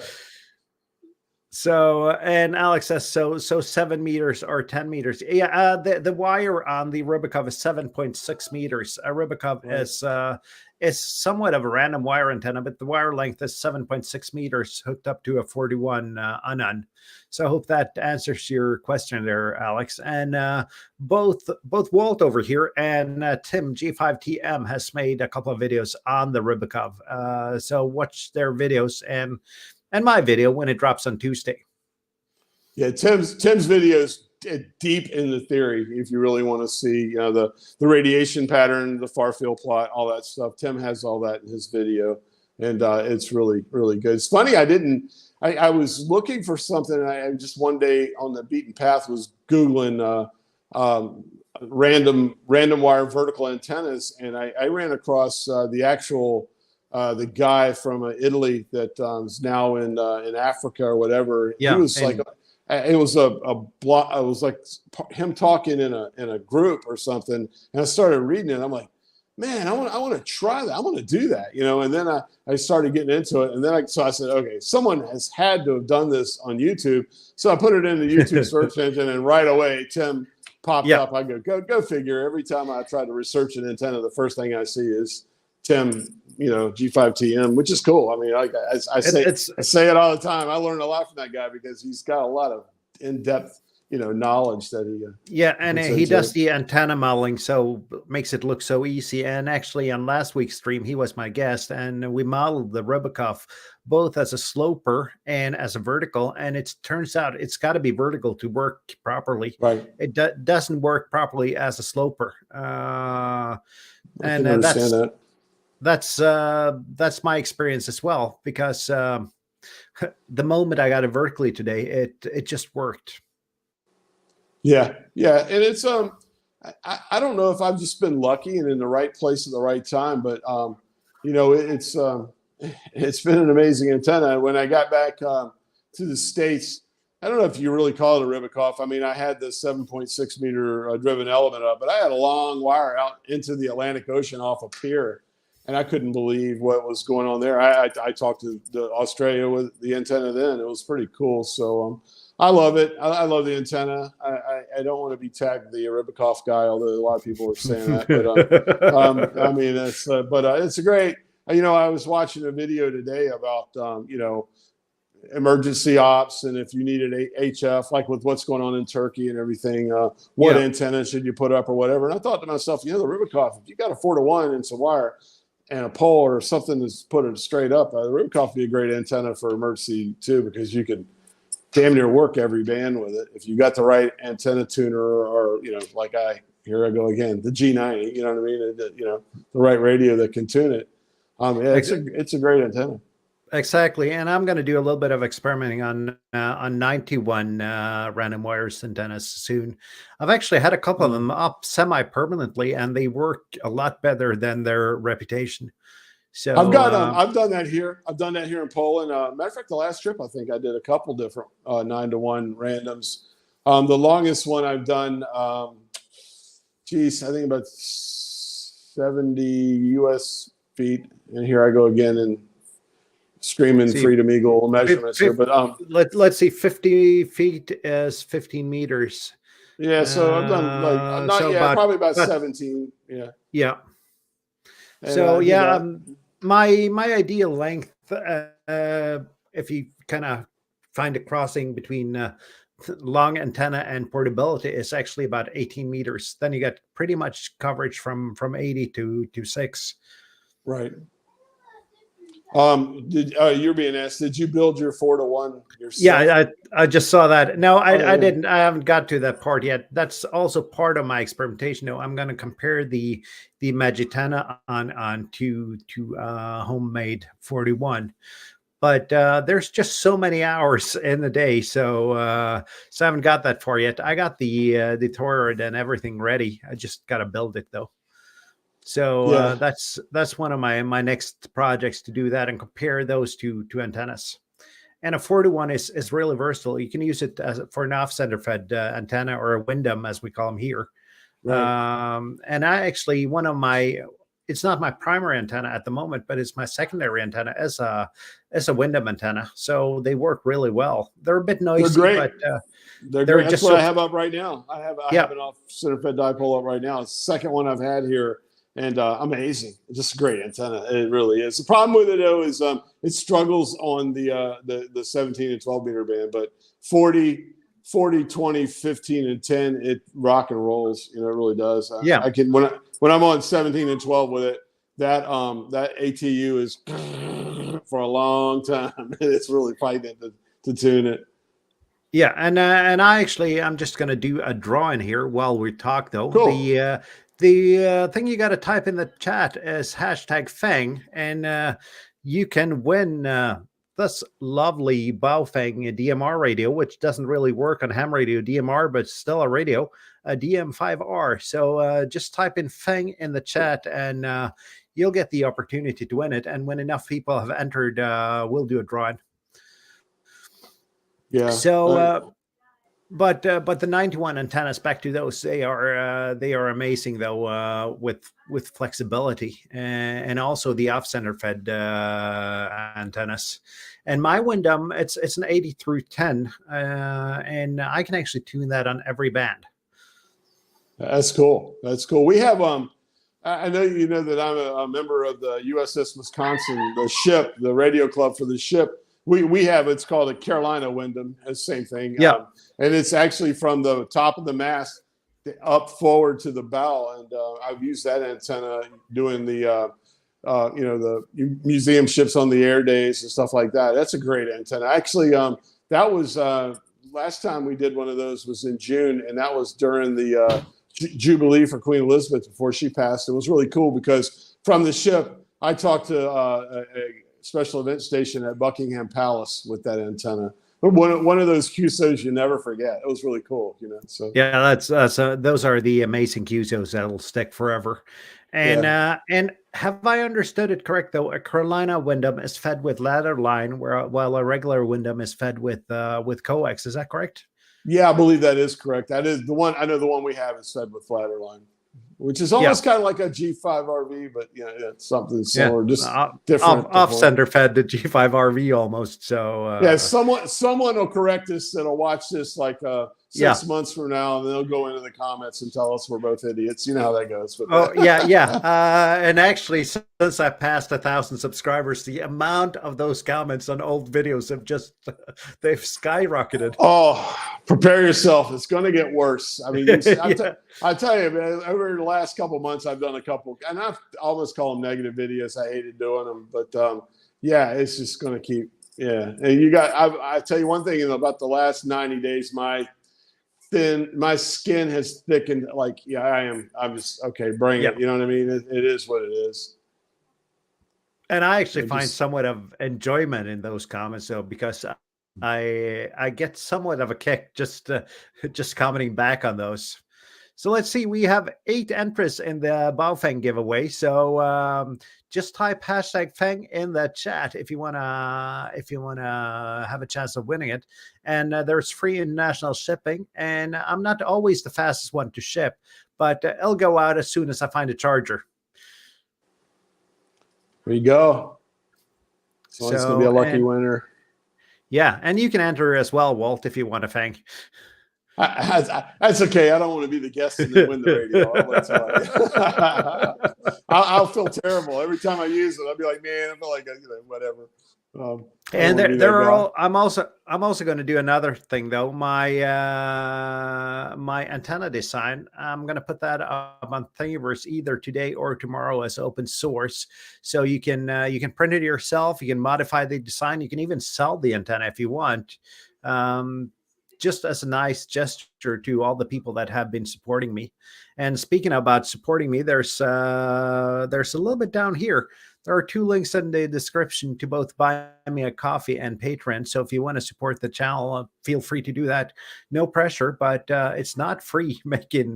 So, and Alex says, so 7 meters or 10 meters. Yeah, the wire on the Rubikov is 7.6 meters. A Rubikov Right. is somewhat of a random wire antenna, but the wire length is 7.6 meters hooked up to a 41 Anan. So I hope that answers your question there, Alex. And both Walt over here and Tim G5TM has made a couple of videos on the Rubikov. So watch their videos and my video when it drops on Tuesday. Yeah, Tim's videos deep in the theory. If you really want to see, the radiation pattern, the far field plot, all that stuff. Tim has all that in his video, and it's really really good. It's funny, I was looking for something, and I just one day on the beaten path was Googling random wire vertical antennas, and I ran across the actual. The guy from Italy that is now in Africa or whatever. Yeah, He was like, it was it was like him talking in a group or something. And I started reading it. I'm like, man, I want to try that. I want to do that, And then I started getting into it. And then so I said, okay, someone has had to have done this on YouTube. So I put it in the YouTube search engine, and right away Tim popped up. I go figure. Every time I try to research an antenna, the first thing I see is Tim, G5TM, which is cool. I mean, I say it all the time. I learned a lot from that guy because he's got a lot of in-depth, knowledge that he. And he does the antenna modeling, so makes it look so easy. And actually, on last week's stream, he was my guest, and we modeled the Rubikov both as a sloper and as a vertical. And it turns out it's got to be vertical to work properly. Right. It doesn't work properly as a sloper. And that's my experience as well, because the moment I got it vertically today, it just worked. Yeah, and it's I don't know if I've just been lucky and in the right place at the right time, but it's been an amazing antenna. When I got back to the States, I don't know if you really call it a Rubikov. I mean, I had the 7.6 meter driven element up, but I had a long wire out into the Atlantic Ocean off a pier. And I couldn't believe what was going on there. I talked to Australia with the antenna then. It was pretty cool. So I love it. I love the antenna. I don't want to be tagged the Rubikov guy, although a lot of people are saying that. But I mean, it's a great. I was watching a video today about emergency ops, and if you needed HF, like with what's going on in Turkey and everything, what antenna should you put up or whatever. And I thought to myself, the Rubikov, if you got a 4-to-1 and some wire and a pole or something that's put it straight up, the Rubikov would be a great antenna for emergency too, because you could damn near work every band with it if you got the right antenna tuner, or like here I go again, the G90, you know what I mean, the right radio that can tune it. It's a great antenna. Exactly, and I'm going to do a little bit of experimenting on 91 random wires antennas soon. I've actually had a couple of them up semi-permanently, and they work a lot better than their reputation. So I've done that here. I've done that here in Poland. Matter of fact, the last trip I think I did a couple different 9-to-1 randoms. The longest one I've done, I think about 70 US feet, and here I go again, and screaming See, Freedom Eagle measurements here, but let's see, 50 feet is 15 meters. yeah. So I've done like not So yeah, probably about about 17. Yeah, yeah. and So I did yeah, that. my ideal length, if you kind of find a crossing between long antenna and portability, is actually about 18 meters. Then you get pretty much coverage from 80 to 6. Right. Did you're being asked? Did you build your 4-to-1 yourself? Yeah, I just saw that. No, Oh, I yeah. didn't. I haven't got to that part yet. That's also part of my experimentation. No, I'm going to compare the Magitana on to homemade 41. But there's just so many hours in the day, so I haven't got that far yet. I got the toroid and everything ready. I just got to build it though. So Yeah. that's one of my next projects, to do that and compare those two antennas. And a 41 is really versatile. You can use it for an off-center fed antenna, or a Windom as we call them here. Right. And I actually, it's not my primary antenna at the moment, but it's my secondary antenna as a Windom antenna. So they work really well. They're a bit noisy, They're great. but They're they're great. That's just what I so have up right now. I have yeah. an off center fed dipole up right now. It's the second one I've had here, and amazing. It's just a great antenna. It really is. The problem with it though is it struggles on the 17 and 12 meter band, but 40, 20, 15, and 10, it rock and rolls. You know, it really does. Yeah. I can when I'm on 17 and 12 with it, that ATU is for a long time. It's really fighting it to tune it. Yeah, and I'm just going to do a drawing here while we talk though. Cool. The thing you got to type in the chat is #Feng, and you can win this lovely Baofeng DMR radio, which doesn't really work on ham radio DMR, but still a radio, a DM5R. So just type in Feng in the chat, and you'll get the opportunity to win it. And when enough people have entered, we'll do a drawing. Yeah. So, but the 91 antennas, back to those, they are amazing though, with flexibility, and also the off-center fed antennas. And my Windom, it's an 80 through 10, and I can actually tune that on every band. That's cool. That's cool. We have I know you know that I'm a member of the USS Wisconsin, the ship, the radio club for the ship. We have, it's called a Carolina Windom, same thing. Yeah. And it's actually from the top of the mast up forward to the bow. And I've used that antenna doing the the museum ships on the air days and stuff like that. That's a great antenna. Actually, that was last time we did one of those was in June, and that was during the Jubilee for Queen Elizabeth before she passed. It was really cool because from the ship, I talked to a special event station at Buckingham Palace with that antenna. One of those QSOs you never forget. It was really cool, you know. So yeah, those are the amazing QSOs that'll stick forever. And and have I understood it correct though? A Carolina Windom is fed with ladder line, while a regular Windom is fed with coax. Is that correct? Yeah, I believe that is correct. That is the one. I know the one we have is fed with ladder line, which is almost kind of like a G5RV, but it's something similar, just different. Off-center fed to G5RV almost. So yeah, someone will correct us that'll watch this like 6 months from now, and they'll go into the comments and tell us we're both idiots. You know how that goes. But and actually, since I passed 1,000 subscribers, the amount of those comments on old videos have just they've skyrocketed. Oh, prepare yourself. It's going to get worse. I mean, I tell you, man, over the last couple of months, I've done a couple, and I've almost call them negative videos. I hated doing them, but it's just going to keep. Yeah, and I tell you one thing about the last 90 days, my skin has thickened. Like, I'm just okay. Bring it. You know what I mean? It is what it is. And I actually find somewhat of enjoyment in those comments, though, because I get somewhat of a kick just commenting back on those. So let's see, we have 8 entries in the Baofeng giveaway. So just type #Feng in the chat if you wanna have a chance of winning it. And there's free international shipping. And I'm not always the fastest one to ship, but it'll go out as soon as I find a charger. There you go. Someone's going to be a lucky winner. Yeah, and you can enter as well, Walt, if you want to thank. That's okay. I don't want to be the guest and then win the radio. I'll feel terrible every time I use it. I'll be like, man, I feel like whatever. And there are all. I'm also going to do another thing though. My my antenna design. I'm going to put that up on Thingiverse either today or tomorrow as open source, so you can print it yourself. You can modify the design. You can even sell the antenna if you want. Just as a nice gesture to all the people that have been supporting me. And speaking about supporting me, there's a little bit down here. There are 2 links in the description to both Buy Me a Coffee and Patreon. So if you want to support the channel, feel free to do that. No pressure, but it's not free making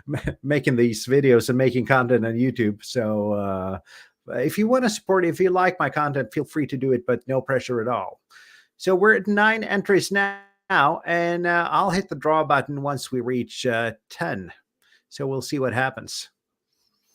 these videos and making content on YouTube. So if you want to support, if you like my content, feel free to do it, but no pressure at all. So we're at 9 entries now. And I'll hit the draw button once we reach 10. So we'll see what happens.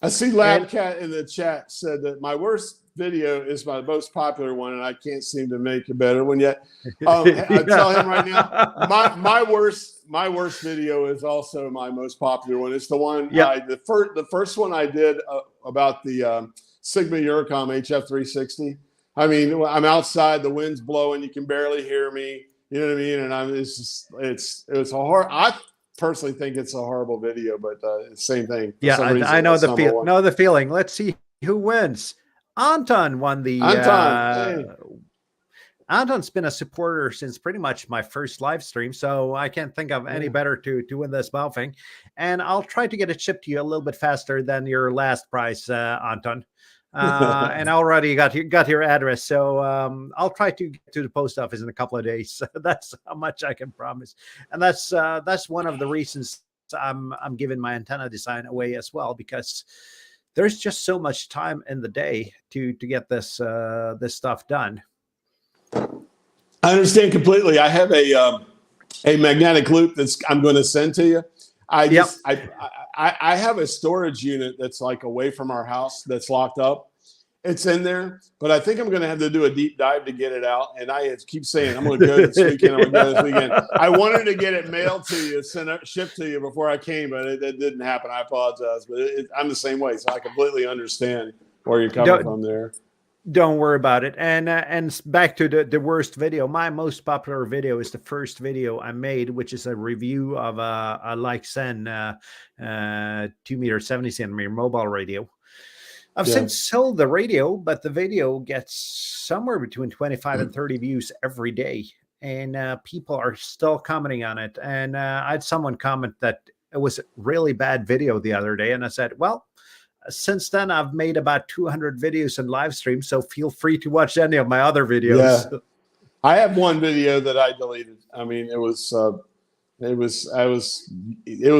I see Labcat in the chat said that my worst video is my most popular one, and I can't seem to make a better one yet. I tell him right now, my worst video is also my most popular one. It's the one the first one I did about the Sigma Eurocom HF360. I mean, I'm outside, the wind's blowing, you can barely hear me. You know what I mean? And it was a I personally think it's a horrible video, but same thing. Yeah, I know the feeling. Let's see who wins. Anton won the. Anton, hey. Anton's been a supporter since pretty much my first live stream, so I can't think of any better to win this Baofeng. And I'll try to get it shipped to you a little bit faster than your last price, Anton. And I already got your address, so I'll try to get to the post office in a couple of days. That's how much I can promise, and that's one of the reasons I'm giving my antenna design away as well, because there's just so much time in the day to get this stuff done. I understand completely. I have a magnetic loop I'm going to send to you. I have a storage unit that's like away from our house that's locked up. It's in there, but I think I'm going to have to do a deep dive to get it out. And I keep saying, I'm going to go this weekend. I'm going to go this weekend. I wanted to get it mailed to you, shipped to you before I came, but it didn't happen. I apologize, but I'm the same way. So I completely understand where you're coming from there. Don't worry about it. And back to the worst video. My most popular video is the first video I made, which is a review of a Leixen 2-meter 70-centimeter mobile radio. I've since sold the radio, but the video gets somewhere between 25 and 30 views every day, and people are still commenting on it. And I had someone comment that it was a really bad video the other day, and I said, well, since then, I've made about 200 videos and live streams, so feel free to watch any of my other videos. Yeah. I have one video that I deleted. I mean, it was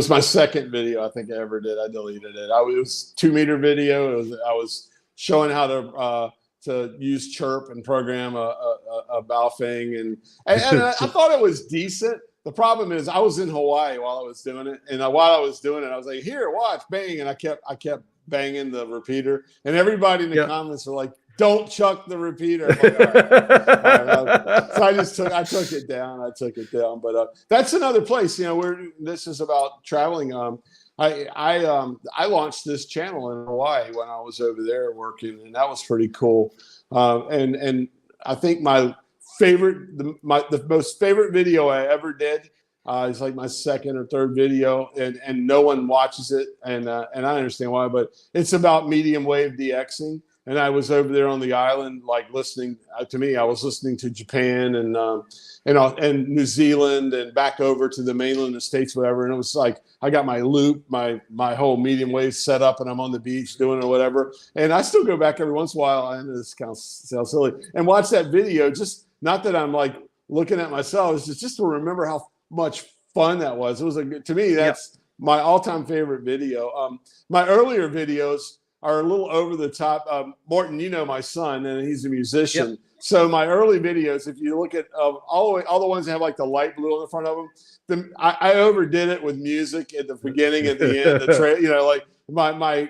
my second video I think I ever did. I deleted it. It was 2-meter video. I was showing how to use Chirp and program a Baofeng, and I thought it was decent. The problem is I was in Hawaii while I was doing it, and while I was doing it, I was like, "Here, watch, bang!" And I kept banging the repeater, and everybody in the comments were like, "Don't chuck the repeater." Like, all right. So I took it down. But that's another place, where this is about traveling. I launched this channel in Hawaii when I was over there working, and that was pretty cool. And I think the most favorite video I ever did. It's like my second or third video, and no one watches it, and I understand why, but it's about medium wave DXing. And I was over there on the island, like listening. To me, I was listening to Japan and New Zealand, and back over to the mainland of the States, whatever. And it was like I got my loop, my whole medium wave set up, and I'm on the beach doing it or whatever. And I still go back every once in a while. I know this kind of sounds silly, and watch that video. Just not that I'm like looking at myself. It's just to remember how much fun that was. It was to me, that's my all-time favorite video. My earlier videos are a little over the top. Morton, my son, and he's a musician. So my early videos, if you look at all the ones that have like the light blue on the front of them, I overdid it with music at the beginning, at the end, like my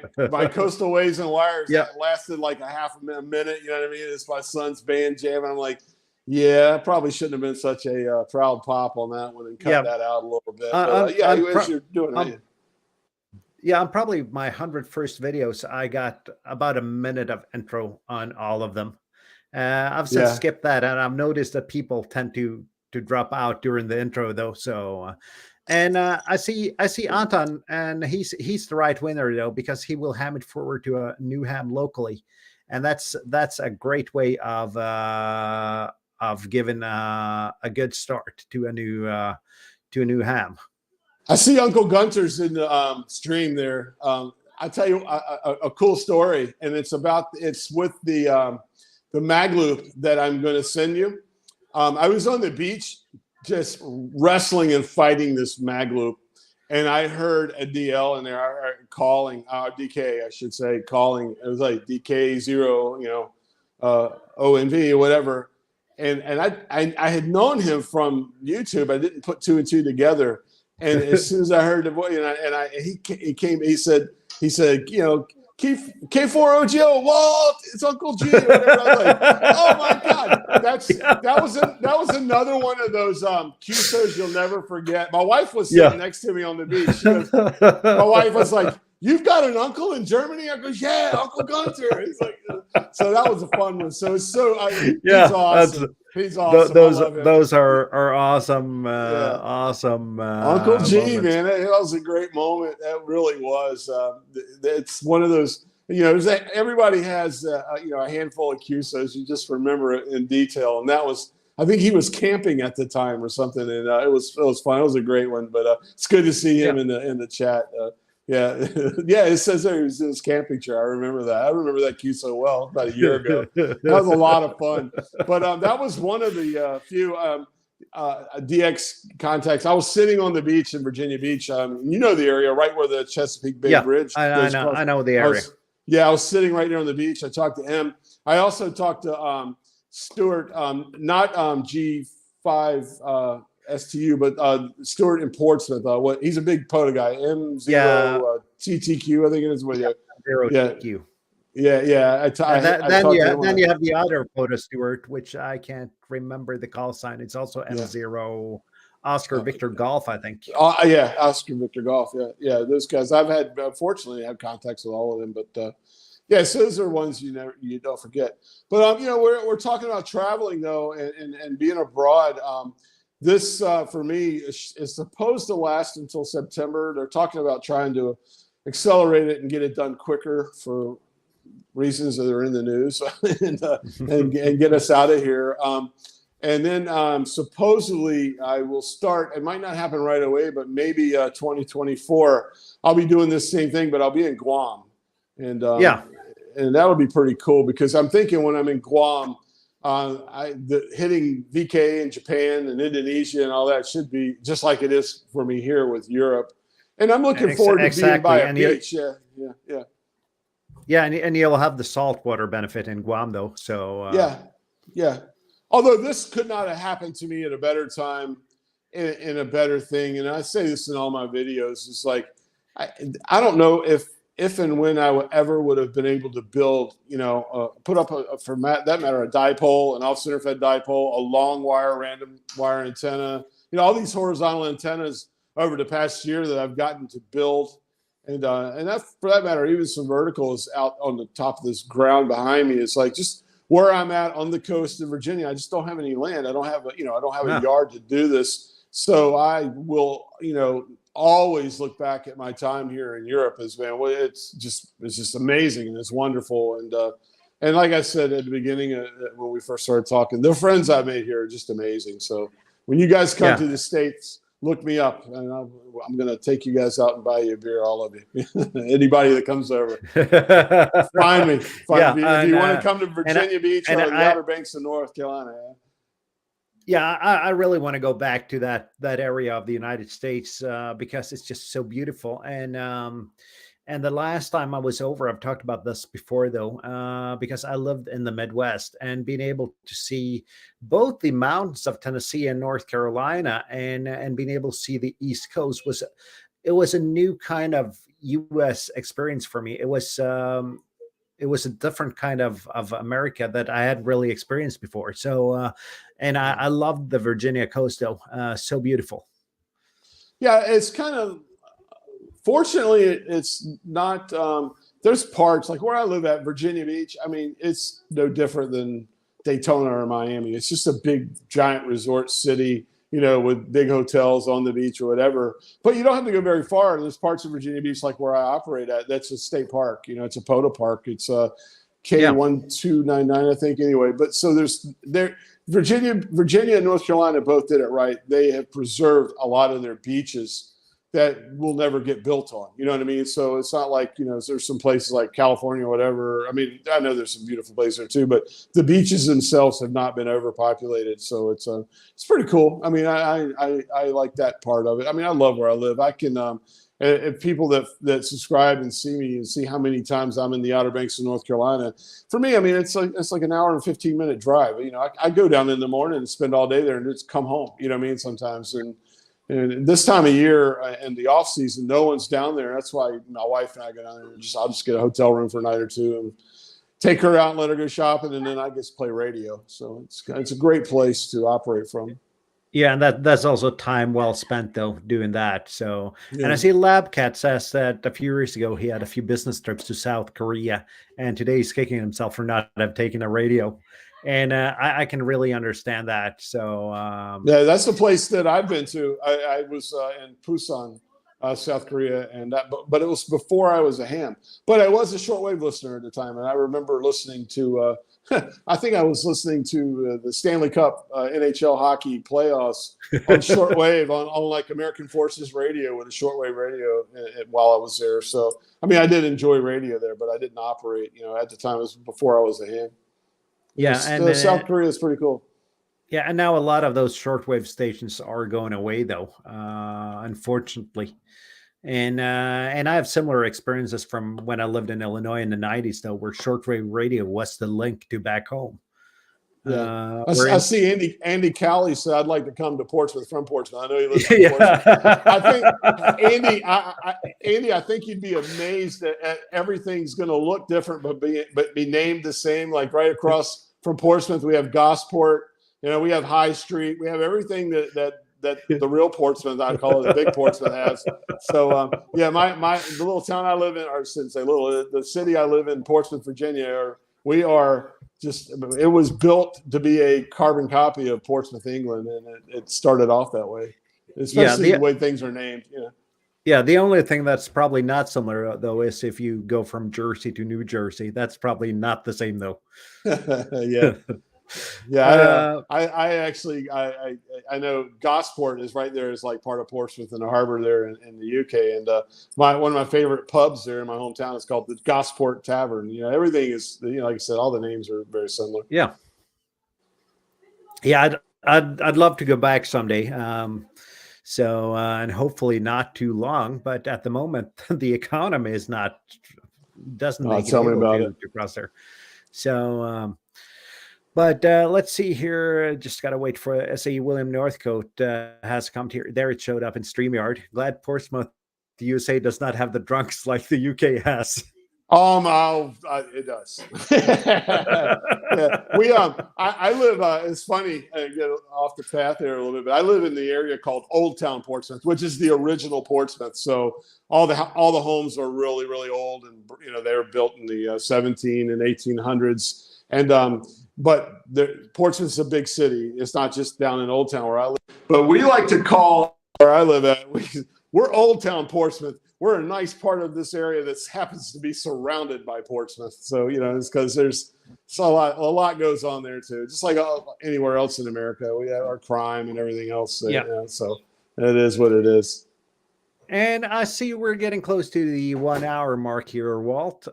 Coastal Waves and Wires that lasted like a minute. You know what I mean? It's my son's band jamming. I'm like, yeah, I probably shouldn't have been such a proud pop on that one and cut that out a little bit. As you're doing it. Yeah, on probably my 101st videos, I got about a minute of intro on all of them. I've since skipped that, and I've noticed that people tend to drop out during the intro, though. So, I see Anton, and he's the right winner though, because he will ham it forward to a new ham locally, and that's a great way of giving a good start to a new ham. I see Uncle Gunter's in the stream there. I'll tell you a cool story, and it's with the mag loop that I'm going to send you. I was on the beach just wrestling and fighting this mag loop, and I heard a DL in there calling, DK, I should say, calling. It was like DK0, ONV or whatever. And I had known him from YouTube. I didn't put two and two together. And as soon as I heard the voice, he came, he said, K4OGO, Walt, it's Uncle G. Or whatever. I was like, oh my God, that was another one of those QSOs you'll never forget. My wife was sitting next to me on the beach. My wife was like, "You've got an uncle in Germany?" I go, "Yeah, Uncle Gunter." He's like, so that was a fun one. So he's awesome. He's awesome. Those are awesome. Awesome. Uncle G, moments. Man, that was a great moment. That really was. It's one of those. Everybody has a handful of QSOs. You just remember it in detail, and that was. I think he was camping at the time or something, and it was fun. It was a great one, but it's good to see him in the chat. It says there he was in his camping chair. I remember that. I remember that cue so well about a year ago. That was a lot of fun. But that was one of the few DX contacts. I was sitting on the beach in Virginia Beach. You know the area, right where the Chesapeake Bay Bridge. I know the area. I was sitting right there on the beach. I talked to him. I also talked to Stuart, not G5 STU, but Stuart in Portsmouth. He's a big POTA guy. M0 TTQ, I think it is. TTQ. Then you have the other POTA Stuart, which I can't remember the call sign. It's also M0 Oscar Victor Golf, I think. Oscar Victor Golf. Yeah, those guys. Unfortunately had contacts with all of them, but so those are ones you don't forget. But we're talking about traveling though, and being abroad. This, for me, is supposed to last until September. They're talking about trying to accelerate it and get it done quicker for reasons that are in the news and get us out of here. And then supposedly I will start. It might not happen right away, but maybe 2024, I'll be doing this same thing, but I'll be in Guam. And that would be pretty cool because I'm thinking when I'm in Guam, hitting VK in Japan and Indonesia and all that should be just like it is for me here with Europe. And I'm looking forward to being by a beach. And you'll have the saltwater benefit in Guam though. So Although this could not have happened to me at a better time in a better thing. And I say this in all my videos. It's like, I don't know if and when I would have been able to build, put up for that matter, a dipole, an off-center fed dipole, a long wire, random wire antenna, all these horizontal antennas over the past year that I've gotten to build. And that, for that matter, even some verticals out on the top of this ground behind me. It's like just where I'm at on the coast of Virginia. I just don't have any land. I don't have a yard to do this. So I will, always look back at my time here in Europe as it's just amazing and it's wonderful. And like I said at the beginning when we first started talking, the friends I made here are just amazing. So when you guys come to the States, look me up and I'm going to take you guys out and buy you a beer, all of you. Anybody that comes over, find me. If you want to come to Virginia Beach or the Outer Banks of North Carolina. I really want to go back to that area of the United States because it's just so beautiful. And And the last time I was over, I've talked about this before though, because I lived in the Midwest, and being able to see both the mountains of Tennessee and North Carolina, and being able to see the East Coast was, it was a new kind of U.S. experience for me. It was a different kind of America that I hadn't really experienced before. So, and I loved the Virginia coast though. So beautiful. Yeah, it's kind of, fortunately, it's not. There's parts like where I live at Virginia Beach. I mean, it's no different than Daytona or Miami. It's just a big, giant resort city, with big hotels on the beach or whatever. But you don't have to go very far. There's parts of Virginia Beach, like where I operate at, that's a state park. It's a POTA park. It's a K1299, I think. Anyway, but so Virginia and North Carolina both did it right. They have preserved a lot of their beaches that will never get built on. You know what I mean? So it's not like, there's some places like California or whatever. I mean, I know there's some beautiful places there too, but the beaches themselves have not been overpopulated. So it's pretty cool. I mean, I like that part of it. I mean, I love where I live. I can, if people that subscribe and see me and see how many times I'm in the Outer Banks of North Carolina, for me, I mean, it's like an hour and 15-minute drive. I go down in the morning and spend all day there and just come home. You know what I mean? Sometimes. And this time of year in the off season, no one's down there. That's why my wife and I go down there. I'll just get a hotel room for a night or two and take her out and let her go shopping, and then I just play radio. So it's a great place to operate from. Yeah, and that's also time well spent though doing that. So, Yeah. and I see Labcat says that a few years ago he had a few business trips to South Korea, and today he's kicking himself for not have taken a radio. And I can really understand that. So yeah, that's the place that I've been to. I was in Busan, South Korea, and but it was before I was a ham. But I was a shortwave listener at the time, and I remember listening to. I think I was listening to the Stanley Cup NHL hockey playoffs on shortwave on like American Forces Radio with a shortwave radio while I was there. So I mean, I did enjoy radio there, but I didn't operate. At the time, it was before I was a ham. Yeah, and South Korea is pretty cool. Yeah, and now a lot of those shortwave stations are going away, though, unfortunately. And I have similar experiences from when I lived in Illinois in the '90s, though, where shortwave radio was the link to back home. Yeah, I see Andy Cowley said I'd like to come to Portsmouth from Portsmouth. I know he lives in Portsmouth. I think Andy, I think you'd be amazed at everything's going to look different, but be named the same. Like right across from Portsmouth, we have Gosport. We have High Street. We have everything that the real Portsmouth, I call it, the big Portsmouth has. So yeah, the little town I live in, or I shouldn't say little, the city I live in, Portsmouth, Virginia, we are. It was built to be a carbon copy of Portsmouth, England, and it started off that way, especially the way things are named. Yeah, the only thing that's probably not similar though is if you go from Jersey to New Jersey. That's probably not the same though. Yeah. Yeah, I actually know Gosport is right there. Is like part of Portsmouth and the harbor there in the UK. And one of my favorite pubs there in my hometown is called the Gosport Tavern. Everything is like I said, all the names are very similar. Yeah, yeah, I'd love to go back someday. So and hopefully not too long. But at the moment, the economy is doesn't make it able to cross there. So. But let's see here. Just got to wait for SAE William Northcote has come here. There it showed up in StreamYard. Glad Portsmouth, the USA, does not have the drunks like the UK has. It does. Yeah. I live. It's funny. I get off the path here a little bit, but I live in the area called Old Town Portsmouth, which is the original Portsmouth. So all the homes are really, really old, and they were built in the 17 and 1800s. And but Portsmouth's a big city. It's not just down in Old Town where I live. But we like to call where I live at, we're Old Town Portsmouth. We're a nice part of this area that happens to be surrounded by Portsmouth. So, it's because there's a lot goes on there too. Just like anywhere else in America, we have our crime and everything else. So it is what it is. And I see we're getting close to the 1 hour mark here, Walt.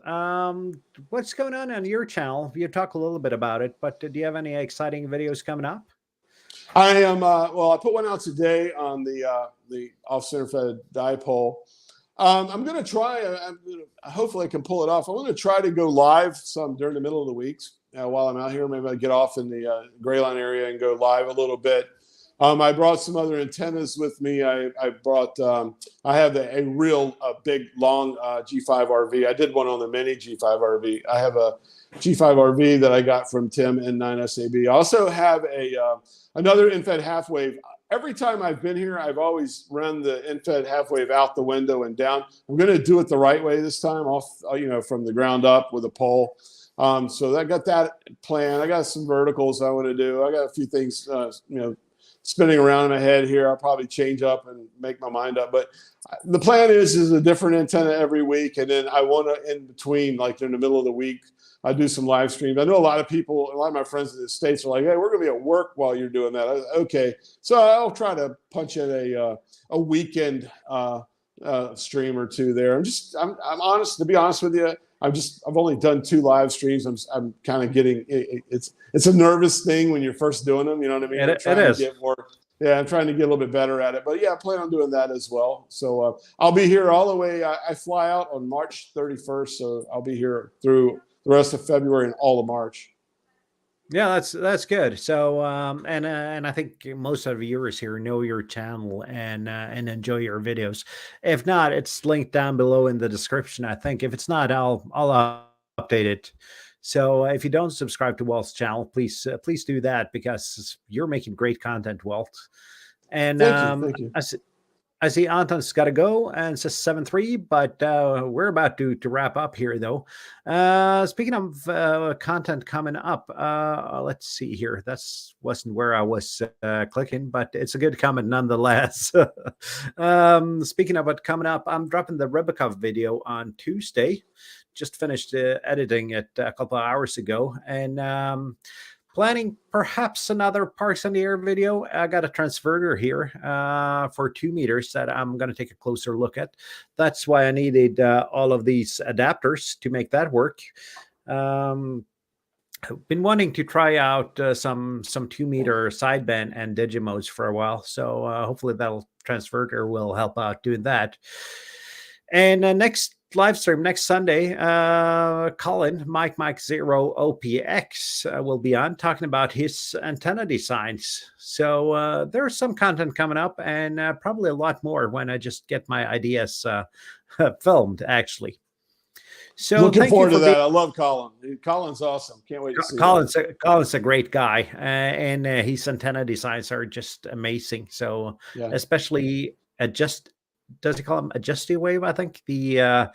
What's going on your channel? You talk a little bit about it, but do you have any exciting videos coming up? I am. I put one out today on the off-center fed dipole. I'm going to try. Hopefully, I can pull it off. I'm going to try to go live some during the middle of the weeks while I'm out here. Maybe I'll get off in the Gray Line area and go live a little bit. I brought some other antennas with me. I brought. I have a real big long G5 RV. I did one on the mini G5 RV. I have a G5 RV that I got from Tim N9SAB. I also have another infed half wave. Every time I've been here, I've always run the infed half wave out the window and down. I'm going to do it the right way this time, from the ground up with a pole. So I got that plan. I got some verticals I want to do. I got a few things, spinning around in my head here. I'll probably change up and make my mind up. But the plan is a different antenna every week. And then I want to, in between, like in the middle of the week, I do some live streams. I know a lot of my friends in the States are like, hey, we're going to be at work while you're doing that. Okay. So I'll try to punch in a weekend stream or two there. I'm honest, to be honest with you. I've only done 2 live streams. I'm kind of getting it's a nervous thing when you're first doing them. You know what I mean? It is. I'm trying to get a little bit better at it. But yeah, I plan on doing that as well. So I'll be here all the way. I fly out on March 31st, so I'll be here through the rest of February and all of March. Yeah, that's good. So, and I think most of the viewers here know your channel and enjoy your videos. If not, it's linked down below in the description. I think if it's not, I'll update it. So if you don't subscribe to Walt's channel, please do that, because you're making great content, Walt. And Thank you. I see Anton's got to go and says 7-3, but we're about to wrap up here, though. Speaking of content coming up, let's see here. That wasn't where I was clicking, but it's a good comment nonetheless. Speaking of what coming up, I'm dropping the Rybakov video on Tuesday. Just finished editing it a couple of hours ago, and planning perhaps another Parks on the Air video. I got a transverter here for 2 meters that I'm going to take a closer look at. That's why I needed all of these adapters to make that work. I've been wanting to try out some 2-meter sideband and digimodes for a while, so hopefully that'll transverter will help out doing that. And next live stream next Sunday, Colin, Mike 0 OPX will be on talking about his antenna designs. So there's some content coming up, and probably a lot more when I just get my ideas filmed, actually. So looking forward to that. I love Colin. Colin's awesome. Can't wait to see Colin's a great guy, and his antenna designs are just amazing. So yeah. Especially does he call them adjusty wave? I think the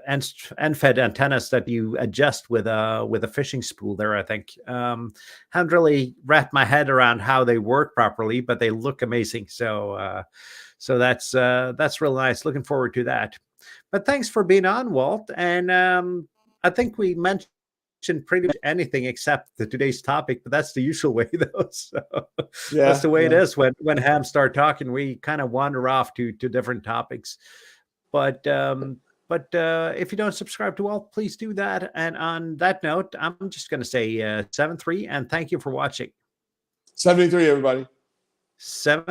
end-fed antennas that you adjust with a fishing spool there. I think haven't really wrapped my head around how they work properly, but they look amazing. So that's real nice. Looking forward to that. But thanks for being on, Walt. And I think we mentioned pretty much anything except today's topic, but that's the usual way, though. So yeah, that's the way it is when hams start talking. We kind of wander off to different topics. But if you don't subscribe to Walt, please do that. And on that note, I'm just going to say 7-3, and thank you for watching. 73, everybody. 7.